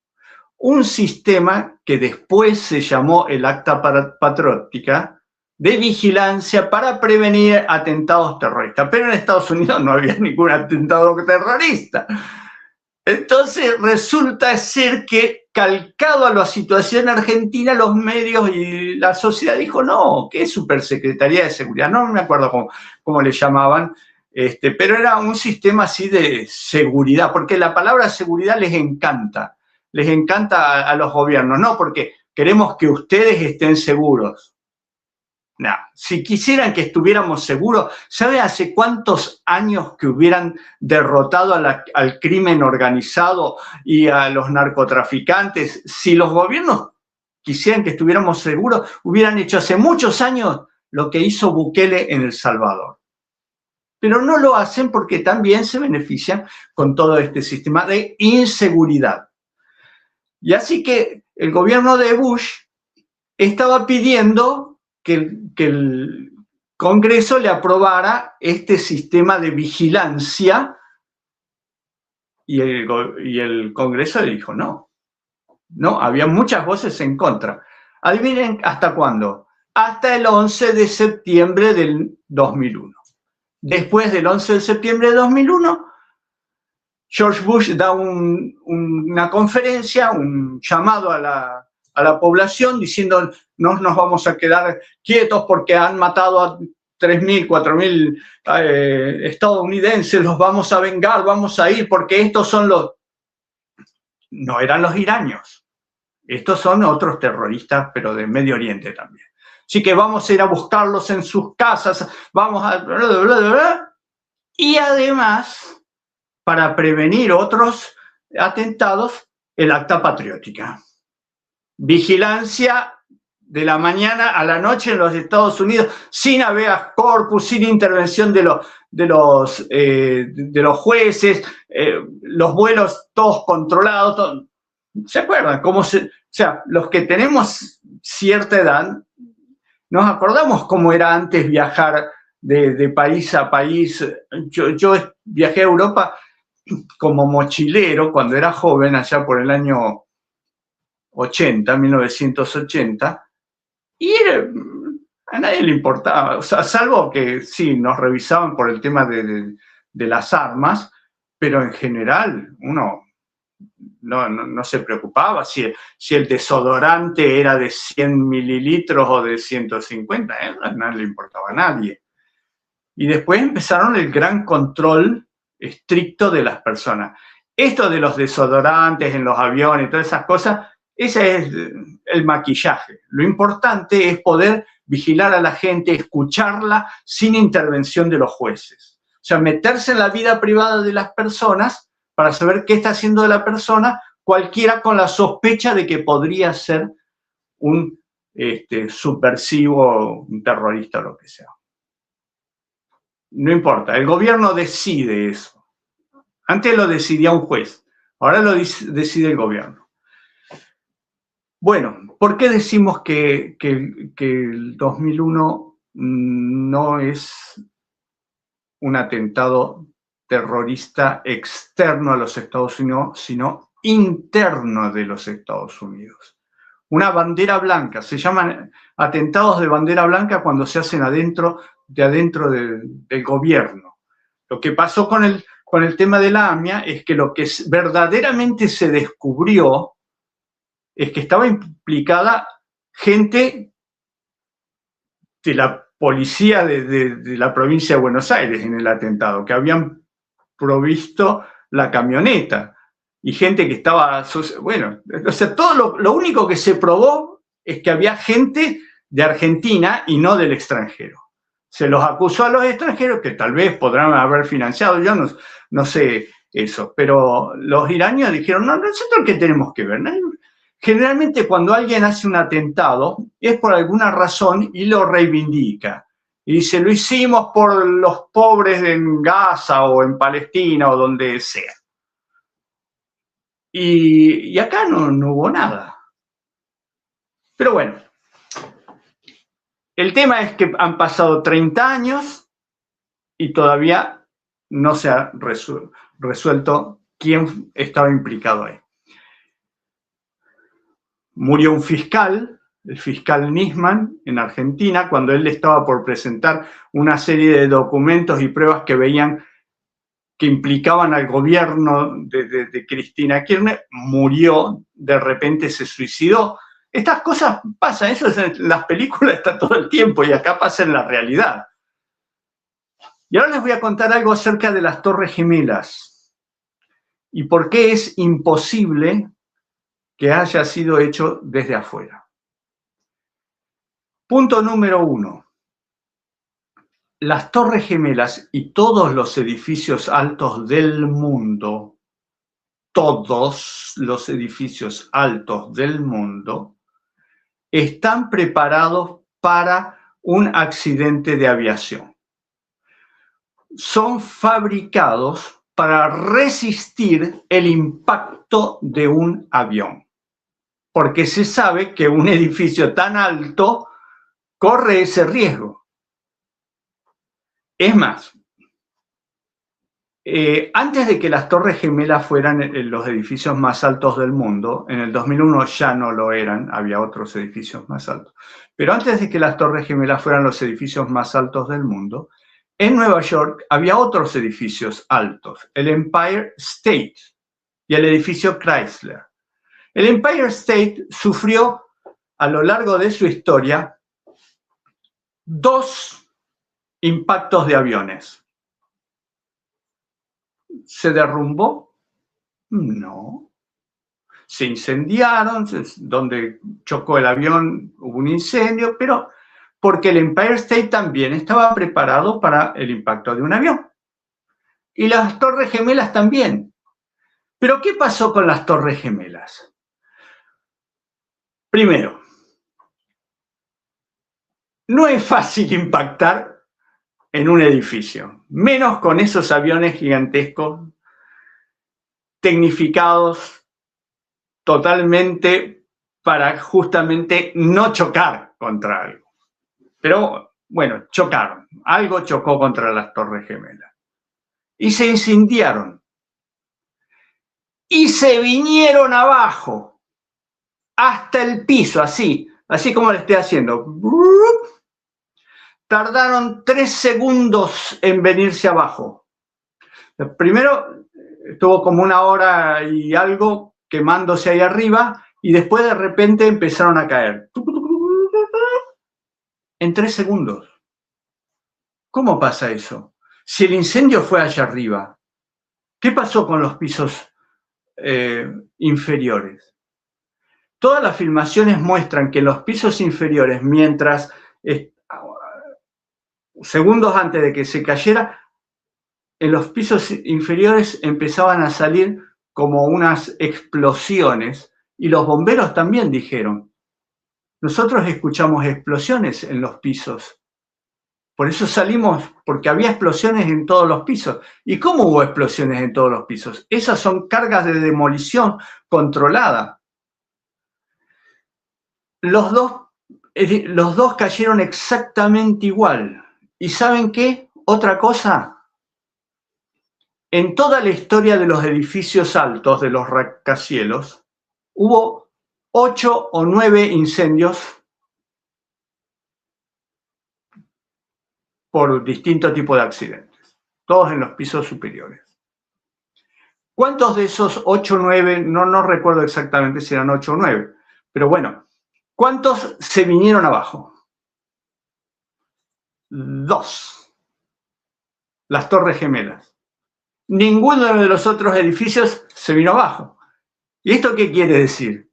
B: un sistema que después se llamó el Acta Patriótica de vigilancia para prevenir atentados terroristas. Pero en Estados Unidos no había ningún atentado terrorista. Entonces resulta ser que, calcado a la situación argentina, los medios y la sociedad dijo, no, ¿qué es Supersecretaría de Seguridad? No me acuerdo cómo le llamaban, pero era un sistema así de seguridad, porque la palabra seguridad les encanta a los gobiernos, no porque queremos que ustedes estén seguros. No, si quisieran que estuviéramos seguros, ¿sabe hace cuántos años que hubieran derrotado al crimen organizado y a los narcotraficantes? Si los gobiernos quisieran que estuviéramos seguros, hubieran hecho hace muchos años lo que hizo Bukele en El Salvador. Pero no lo hacen porque también se benefician con todo este sistema de inseguridad. Y así que el gobierno de Bush estaba pidiendo que el Congreso le aprobara este sistema de vigilancia y el Congreso le dijo no. No, había muchas voces en contra. Adivinen hasta cuándo. Hasta el 11 de septiembre del 2001. Después del 11 de septiembre de 2001, George Bush da una conferencia, un llamado a la población diciendo no nos vamos a quedar quietos porque han matado a 3.000, 4.000 estadounidenses, los vamos a vengar, vamos a ir porque estos son no eran los iraníes, estos son otros terroristas pero de Medio Oriente también. Así que vamos a ir a buscarlos en sus casas, vamos a... Y además, para prevenir otros atentados, el Acta Patriótica. Vigilancia de la mañana a la noche en los Estados Unidos, sin habeas corpus, sin intervención de los jueces, los vuelos todos controlados. Todo. ¿Se acuerdan? O sea, los que tenemos cierta edad, nos acordamos cómo era antes viajar de país a país. Yo viajé a Europa como mochilero cuando era joven, allá por el año 1980, y a nadie le importaba, o sea, salvo que sí, nos revisaban por el tema de las armas, pero en general uno no se preocupaba si el desodorante era de 100 mililitros o de 150, no le importaba a nadie. Y después empezaron el gran control estricto de las personas. Esto de los desodorantes en los aviones y todas esas cosas, ese es el maquillaje. Lo importante es poder vigilar a la gente, escucharla sin intervención de los jueces. O sea, meterse en la vida privada de las personas para saber qué está haciendo la persona, cualquiera con la sospecha de que podría ser un subversivo, un terrorista o lo que sea. No importa, el gobierno decide eso. Antes lo decidía un juez, ahora lo decide el gobierno. Bueno, ¿por qué decimos que el 2001 no es un atentado terrorista externo a los Estados Unidos, sino interno de los Estados Unidos? Una bandera blanca, se llaman atentados de bandera blanca cuando se hacen adentro del gobierno. Lo que pasó con el tema de la AMIA es que lo que verdaderamente se descubrió es que estaba implicada gente de la policía de la provincia de Buenos Aires en el atentado, que habían provisto la camioneta, y gente que estaba, bueno, o sea, todo lo único que se probó es que había gente de Argentina y no del extranjero. Se los acusó a los extranjeros, que tal vez podrán haber financiado, yo no sé eso, pero los iraníes dijeron, no, nosotros qué tenemos que ver, ¿no? Generalmente cuando alguien hace un atentado es por alguna razón y lo reivindica. Y dice, lo hicimos por los pobres en Gaza o en Palestina o donde sea. Y acá no hubo nada. Pero bueno, el tema es que han pasado 30 años y todavía no se ha resuelto quién estaba implicado ahí. Murió un fiscal, el fiscal Nisman, en Argentina, cuando él estaba por presentar una serie de documentos y pruebas que veían que implicaban al gobierno de Cristina Kirchner. Murió, de repente se suicidó. Estas cosas pasan, eso en las películas está todo el tiempo y acá pasa en la realidad. Y ahora les voy a contar algo acerca de las Torres Gemelas y por qué es imposible que haya sido hecho desde afuera. Punto número 1. Las Torres Gemelas y todos los edificios altos del mundo, todos los edificios altos del mundo, están preparados para un accidente de aviación. Son fabricados para resistir el impacto de un avión, porque se sabe que un edificio tan alto corre ese riesgo. Es más, antes de que las Torres Gemelas fueran los edificios más altos del mundo, en el 2001 ya no lo eran, había otros edificios más altos, pero antes de que las Torres Gemelas fueran los edificios más altos del mundo, en Nueva York había otros edificios altos, el Empire State y el edificio Chrysler. El Empire State sufrió a lo largo de su historia 2 impactos de aviones. ¿Se derrumbó? No. Se incendiaron, donde chocó el avión hubo un incendio, pero porque el Empire State también estaba preparado para el impacto de un avión. Y las Torres Gemelas también. ¿Pero qué pasó con las Torres Gemelas? Primero, no es fácil impactar en un edificio, menos con esos aviones gigantescos, tecnificados totalmente para justamente no chocar contra algo. Pero bueno, chocaron, algo chocó contra las Torres Gemelas y se incendiaron y se vinieron abajo hasta el piso, así como le estoy haciendo. Tardaron 3 segundos en venirse abajo. Primero estuvo como 1 hora y algo quemándose ahí arriba y después de repente empezaron a caer. En 3 segundos. ¿Cómo pasa eso? Si el incendio fue allá arriba, ¿qué pasó con los pisos inferiores? Todas las filmaciones muestran que los pisos inferiores, mientras segundos antes de que se cayera, en los pisos inferiores empezaban a salir como unas explosiones y los bomberos también dijeron, nosotros escuchamos explosiones en los pisos. Por eso salimos, porque había explosiones en todos los pisos. ¿Y cómo hubo explosiones en todos los pisos? Esas son cargas de demolición controlada. Los dos cayeron exactamente igual. ¿Y saben qué? Otra cosa. En toda la historia de los edificios altos, de los rascacielos, hubo 8 o 9 incendios por distinto tipo de accidentes, todos en los pisos superiores. ¿Cuántos de esos 8 o 9, no recuerdo exactamente si eran 8 o 9, pero bueno, cuántos se vinieron abajo? 2. Las Torres Gemelas. Ninguno de los otros edificios se vino abajo. ¿Y esto qué quiere decir?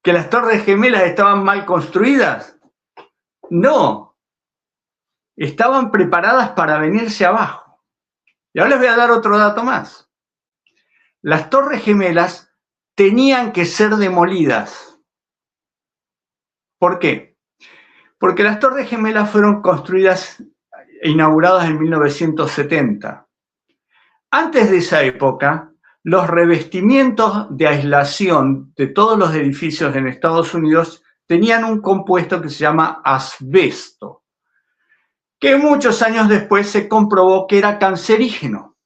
B: ¿Que las Torres Gemelas estaban mal construidas? No. Estaban preparadas para venirse abajo. Y ahora les voy a dar otro dato más. Las Torres Gemelas tenían que ser demolidas. ¿Por qué? Porque las Torres Gemelas fueron construidas e inauguradas en 1970. Antes de esa época, los revestimientos de aislación de todos los edificios en Estados Unidos tenían un compuesto que se llama asbesto, que muchos años después se comprobó que era cancerígeno.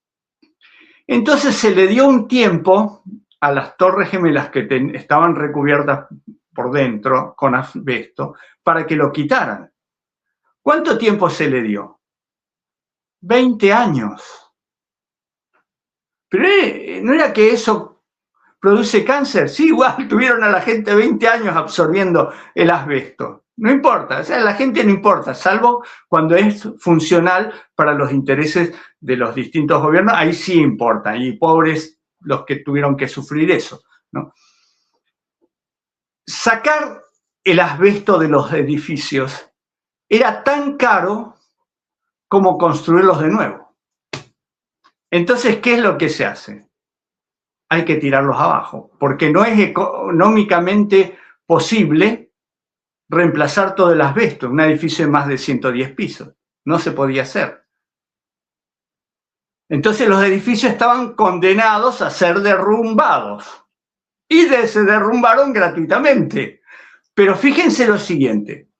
B: Entonces se le dio un tiempo a las Torres Gemelas que estaban recubiertas por dentro con asbesto para que lo quitaran. ¿Cuánto tiempo se le dio? 20 años. Pero ¿no era que eso produce cáncer? Sí, igual tuvieron a la gente 20 años absorbiendo el asbesto. No importa, o sea, a la gente no importa, salvo cuando es funcional para los intereses de los distintos gobiernos, ahí sí importa, y pobres los que tuvieron que sufrir eso, ¿no? Sacar el asbesto de los edificios era tan caro como construirlos de nuevo. Entonces, ¿qué es lo que se hace? Hay que tirarlos abajo, porque no es económicamente posible reemplazar todo el asbesto en un edificio de más de 110 pisos. No se podía hacer. Entonces los edificios estaban condenados a ser derrumbados. Y se derrumbaron gratuitamente. Pero fíjense lo siguiente.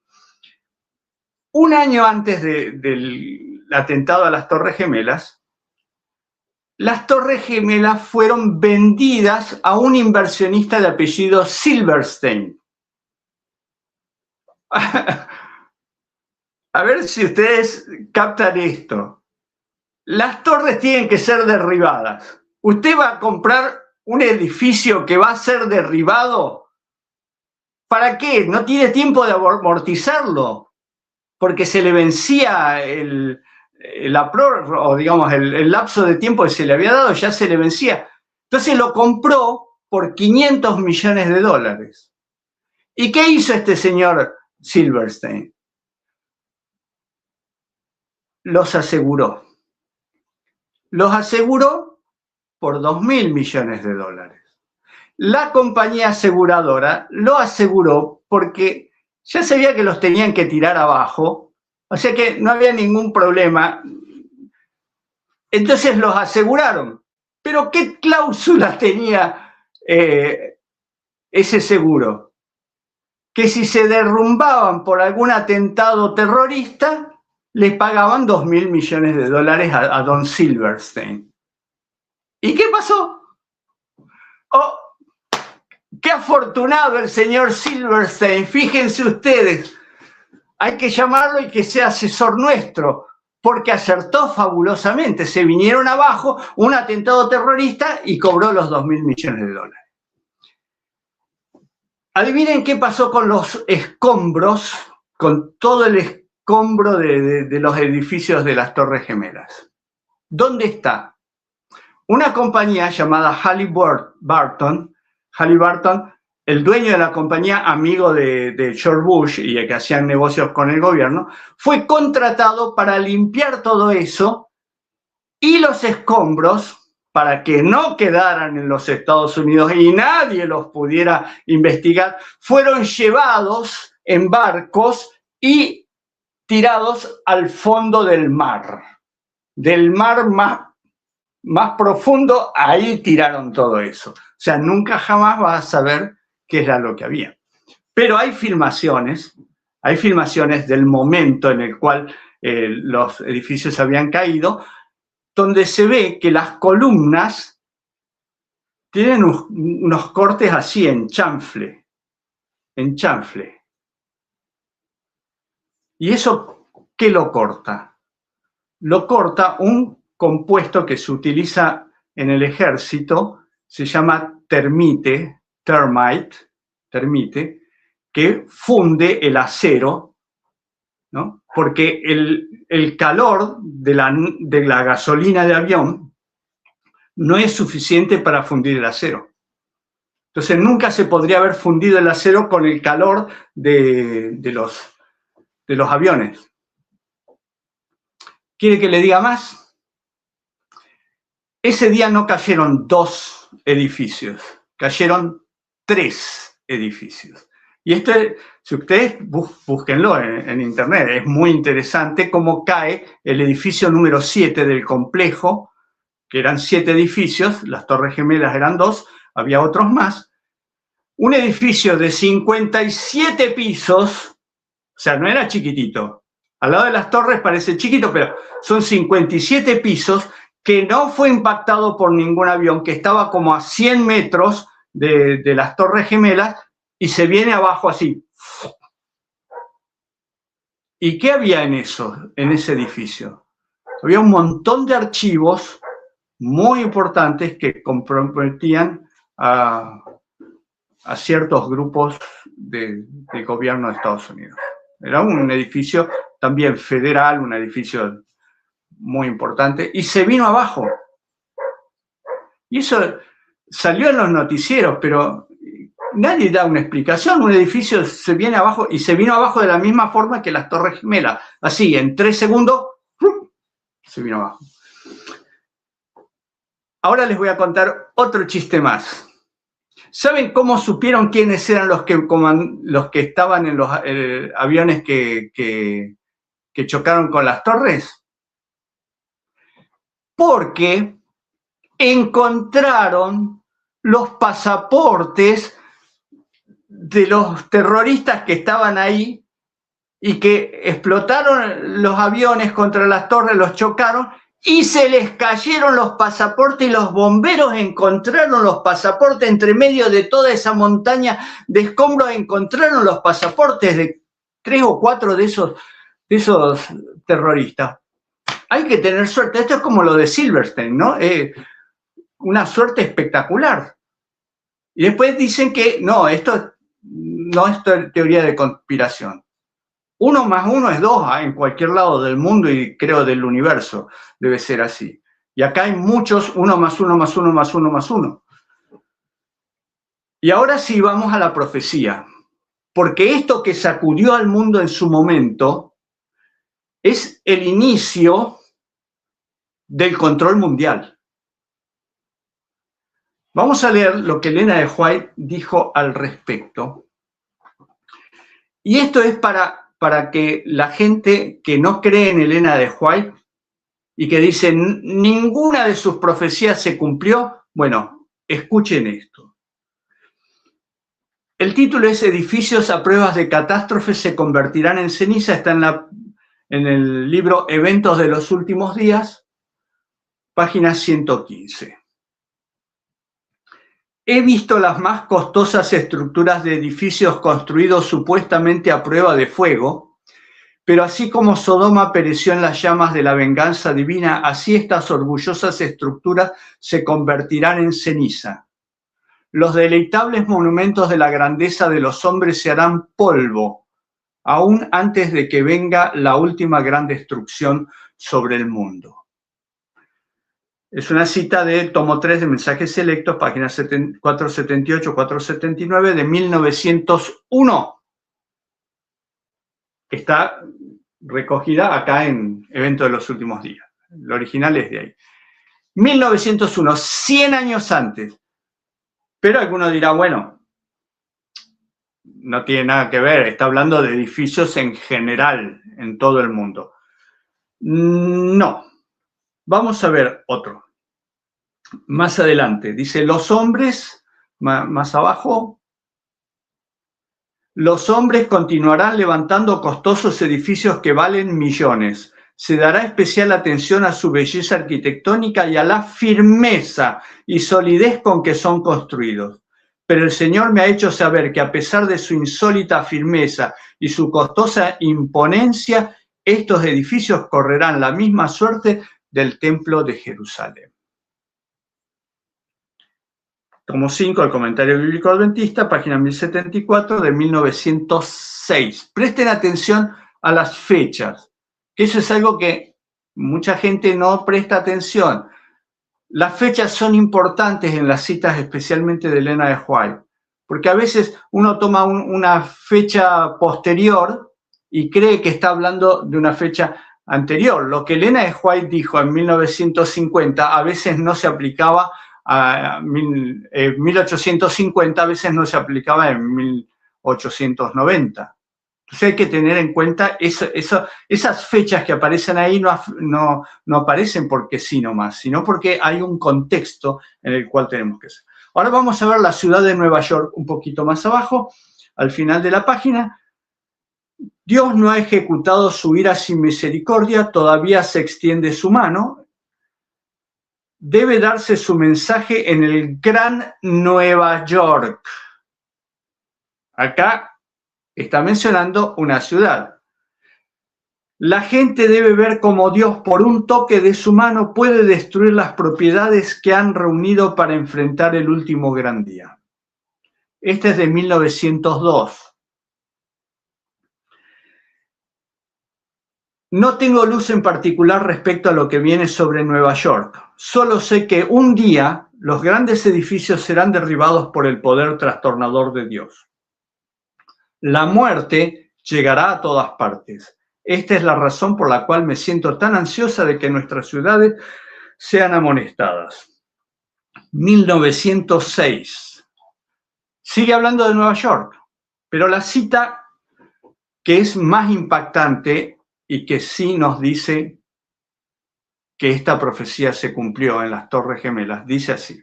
B: Un año antes del atentado a las Torres Gemelas, las Torres Gemelas fueron vendidas a un inversionista de apellido Silverstein. A ver si ustedes captan esto. Las torres tienen que ser derribadas. ¿Usted va a comprar un edificio que va a ser derribado? ¿Para qué? No tiene tiempo de amortizarlo, porque se le vencía el lapso de tiempo que se le había dado, ya se le vencía. Entonces lo compró por $500 millones. ¿Y qué hizo este señor Silverstein? Los aseguró. Los aseguró por $2.000 millones. La compañía aseguradora lo aseguró porque ya sabía que los tenían que tirar abajo, o sea que no había ningún problema. Entonces los aseguraron. Pero ¿qué cláusula tenía ese seguro? Que si se derrumbaban por algún atentado terrorista, les pagaban $2.000 millones a Don Silverstein. ¿Y qué pasó? Oh, qué afortunado el señor Silverstein. Fíjense ustedes, hay que llamarlo y que sea asesor nuestro, porque acertó fabulosamente. Se vinieron abajo, un atentado terrorista y cobró los $2.000 millones. Adivinen qué pasó con los escombros, con todo el escombro de los edificios de las Torres Gemelas. ¿Dónde está? Una compañía llamada Halliburton, el dueño de la compañía, amigo de George Bush y el que hacían negocios con el gobierno, fue contratado para limpiar todo eso y los escombros, para que no quedaran en los Estados Unidos y nadie los pudiera investigar, fueron llevados en barcos y tirados al fondo del mar más profundo. Ahí tiraron todo eso. O sea, nunca jamás vas a saber qué era lo que había. Pero hay filmaciones del momento en el cual los edificios habían caído, donde se ve que las columnas tienen unos cortes así en chanfle. ¿Y eso qué lo corta? Lo corta un compuesto que se utiliza en el ejército, se llama termite, que funde el acero, ¿no? Porque el calor de la gasolina de avión no es suficiente para fundir el acero. Entonces nunca se podría haber fundido el acero con el calor de los aviones. ¿Quiere que le diga más? Ese día no cayeron 2 edificios, cayeron 3 edificios. Y esto, si ustedes búsquenlo en internet, es muy interesante cómo cae el edificio número 7 del complejo, que eran 7 edificios, las Torres Gemelas eran 2, había otros más. Un edificio de 57 pisos, o sea, no era chiquitito. Al lado de las torres parece chiquito, pero son 57 pisos, que no fue impactado por ningún avión, que estaba como a 100 metros de las Torres Gemelas y se viene abajo así. ¿Y qué había en ese edificio? Había un montón de archivos muy importantes que comprometían a ciertos grupos de gobierno de Estados Unidos. Era un edificio también federal, un edificio muy importante, y se vino abajo. Y eso salió en los noticieros, pero nadie da una explicación. Un edificio se viene abajo y se vino abajo de la misma forma que las Torres Gemelas. Así, en 3 segundos, se vino abajo. Ahora les voy a contar otro chiste más. ¿Saben cómo supieron quiénes eran los que estaban en los aviones que chocaron con las torres? Porque encontraron los pasaportes de los terroristas que estaban ahí y que explotaron los aviones contra las torres, los chocaron y se les cayeron los pasaportes, y los bomberos encontraron los pasaportes entre medio de toda esa montaña de escombros. Encontraron los pasaportes de 3 o 4 de esos terroristas. Hay que tener suerte. Esto es como lo de Silverstein, ¿no? Una suerte espectacular. Y después dicen que no, esto no es teoría de conspiración. 1 más 1 es 2 en cualquier lado del mundo y creo del universo. Debe ser así. Y acá hay muchos 1 más 1 más 1 más 1 más 1. Y ahora sí vamos a la profecía. Porque esto que sacudió al mundo en su momento es el inicio del control mundial. Vamos a leer lo que Elena de White dijo al respecto. Y esto es para que la gente que no cree en Elena de White y que dice ninguna de sus profecías se cumplió, bueno, escuchen esto. El título es Edificios a pruebas de catástrofes se convertirán en ceniza, está en el libro Eventos de los últimos días, página 115. He visto las más costosas estructuras de edificios construidos supuestamente a prueba de fuego, pero así como Sodoma pereció en las llamas de la venganza divina, así estas orgullosas estructuras se convertirán en ceniza. Los deleitables monumentos de la grandeza de los hombres se harán polvo, aún antes de que venga la última gran destrucción sobre el mundo. Es una cita de tomo 3 de Mensajes Selectos, páginas 478-479 de 1901. Está recogida acá en Evento de los Últimos Días. El original es de ahí. 1901, 100 años antes. Pero alguno dirá, bueno, no tiene nada que ver, está hablando de edificios en general, en todo el mundo. No. Vamos a ver otro. Más adelante, dice, los hombres, más abajo, los hombres continuarán levantando costosos edificios que valen millones. Se dará especial atención a su belleza arquitectónica y a la firmeza y solidez con que son construidos. Pero el Señor me ha hecho saber que a pesar de su insólita firmeza y su costosa imponencia, estos edificios correrán la misma suerte del Templo de Jerusalén. Tomo 5, el Comentario Bíblico Adventista, página 1074 de 1906. Presten atención a las fechas, que eso es algo que mucha gente no presta atención. Las fechas son importantes en las citas, especialmente de Elena de White, porque a veces uno toma una fecha posterior y cree que está hablando de una fecha anterior. Lo que Elena de White dijo en 1950 a veces no se aplicaba a 1850, a veces no se aplicaba en 1890. Entonces hay que tener en cuenta esas fechas que aparecen ahí no aparecen porque sí nomás, sino porque hay un contexto en el cual tenemos que ser. Ahora vamos a ver la ciudad de Nueva York un poquito más abajo, al final de la página. Dios no ha ejecutado su ira sin misericordia, todavía se extiende su mano. Debe darse su mensaje en el Gran Nueva York. Acá está mencionando una ciudad. La gente debe ver cómo Dios, por un toque de su mano, puede destruir las propiedades que han reunido para enfrentar el último gran día. Este es de 1902. No tengo luz en particular respecto a lo que viene sobre Nueva York. Solo sé que un día los grandes edificios serán derribados por el poder trastornador de Dios. La muerte llegará a todas partes. Esta es la razón por la cual me siento tan ansiosa de que nuestras ciudades sean amonestadas. 1906. Sigue hablando de Nueva York, pero la cita que es más impactante y que sí nos dice que esta profecía se cumplió en las Torres Gemelas, dice así: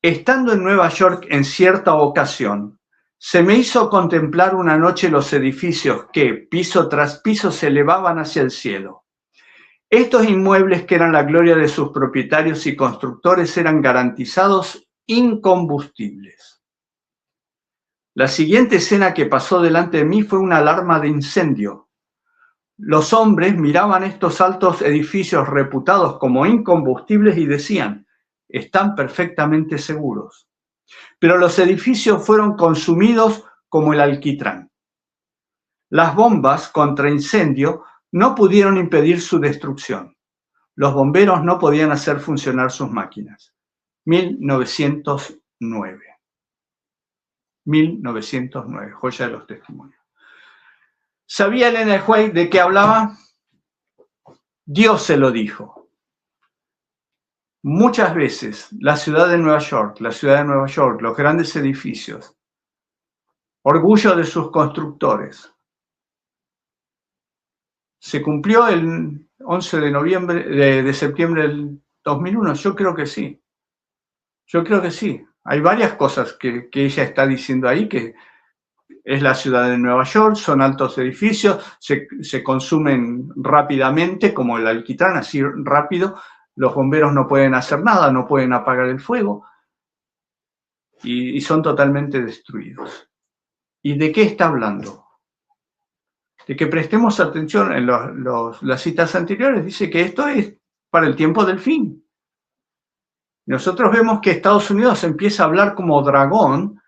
B: estando en Nueva York en cierta ocasión, se me hizo contemplar una noche los edificios que, piso tras piso, se elevaban hacia el cielo. Estos inmuebles, que eran la gloria de sus propietarios y constructores, eran garantizados incombustibles. La siguiente escena que pasó delante de mí fue una alarma de incendio. Los hombres miraban estos altos edificios reputados como incombustibles y decían: están perfectamente seguros. Pero los edificios fueron consumidos como el alquitrán. Las bombas contra incendio no pudieron impedir su destrucción. Los bomberos no podían hacer funcionar sus máquinas. 1909. 1909, joya de los testimonios. ¿Sabía Elena de White de qué hablaba? Dios se lo dijo. Muchas veces la ciudad de Nueva York, los grandes edificios, orgullo de sus constructores. ¿Se cumplió el 11 de septiembre del 2001? Yo creo que sí. Yo creo que sí. Hay varias cosas que ella está diciendo ahí, que es la ciudad de Nueva York, son altos edificios, se consumen rápidamente, como el alquitrán, así rápido. Los bomberos no pueden hacer nada, no pueden apagar el fuego y son totalmente destruidos. ¿Y de qué está hablando? De que prestemos atención en las citas anteriores, dice que esto es para el tiempo del fin. Nosotros vemos que Estados Unidos empieza a hablar como dragón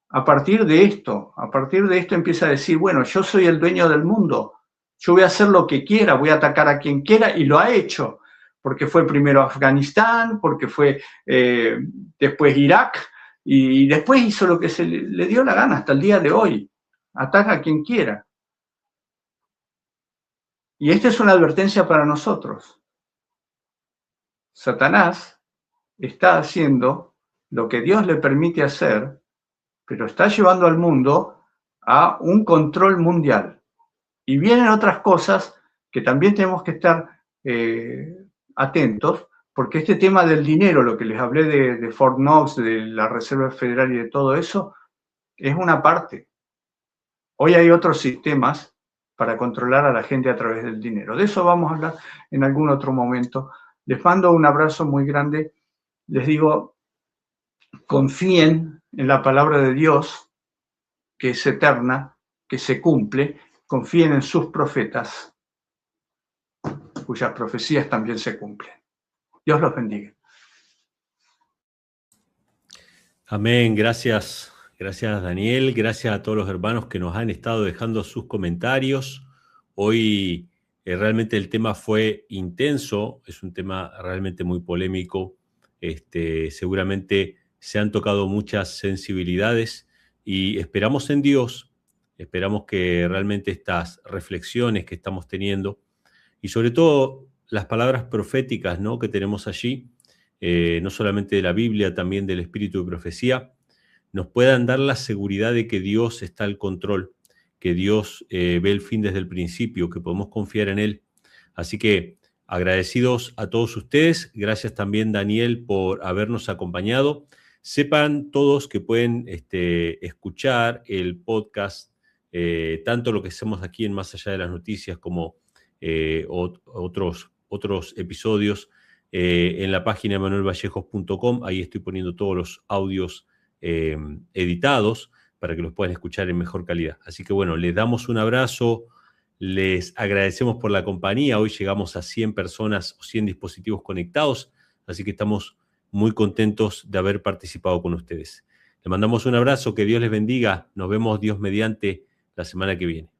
B: a partir de esto. A partir de esto empieza a decir, bueno, yo soy el dueño del mundo, yo voy a hacer lo que quiera, voy a atacar a quien quiera, y lo ha hecho, porque fue primero Afganistán, porque fue después Irak, y después hizo lo que se le dio la gana hasta el día de hoy. Ataca a quien quiera. Y esta es una advertencia para nosotros. Satanás está haciendo lo que Dios le permite hacer, pero está llevando al mundo a un control mundial. Y vienen otras cosas que también tenemos que estar atentos, porque este tema del dinero, lo que les hablé de Fort Knox, de la Reserva Federal y de todo eso, es una parte. Hoy hay otros sistemas para controlar a la gente a través del dinero. De eso vamos a hablar en algún otro momento. Les mando un abrazo muy grande. Les digo, confíen en la palabra de Dios, que es eterna, que se cumple. Confíen en sus profetas, cuyas profecías también se cumplen. Dios los bendiga.
A: Amén. Gracias. Gracias, Daniel. Gracias a todos los hermanos que nos han estado dejando sus comentarios. Hoy realmente el tema fue intenso. Es un tema realmente muy polémico. Seguramente se han tocado muchas sensibilidades y esperamos en Dios. Esperamos que realmente estas reflexiones que estamos teniendo y sobre todo las palabras proféticas, ¿no?, que tenemos allí, no solamente de la Biblia, también del Espíritu de Profecía, nos puedan dar la seguridad de que Dios está al control, que Dios ve el fin desde el principio, que podemos confiar en Él. Así que agradecidos a todos ustedes. Gracias también, Daniel, por habernos acompañado. Sepan todos que pueden escuchar el podcast, tanto lo que hacemos aquí en Más Allá de las Noticias como otros episodios en la página manuelvallejos.com. Ahí estoy poniendo todos los audios editados para que los puedan escuchar en mejor calidad. Así que bueno, les damos un abrazo, les agradecemos por la compañía. Hoy llegamos a 100 personas o 100 dispositivos conectados, así que estamos muy contentos de haber participado con ustedes. Les mandamos un abrazo, que Dios les bendiga. Nos vemos, Dios mediante, la semana que viene.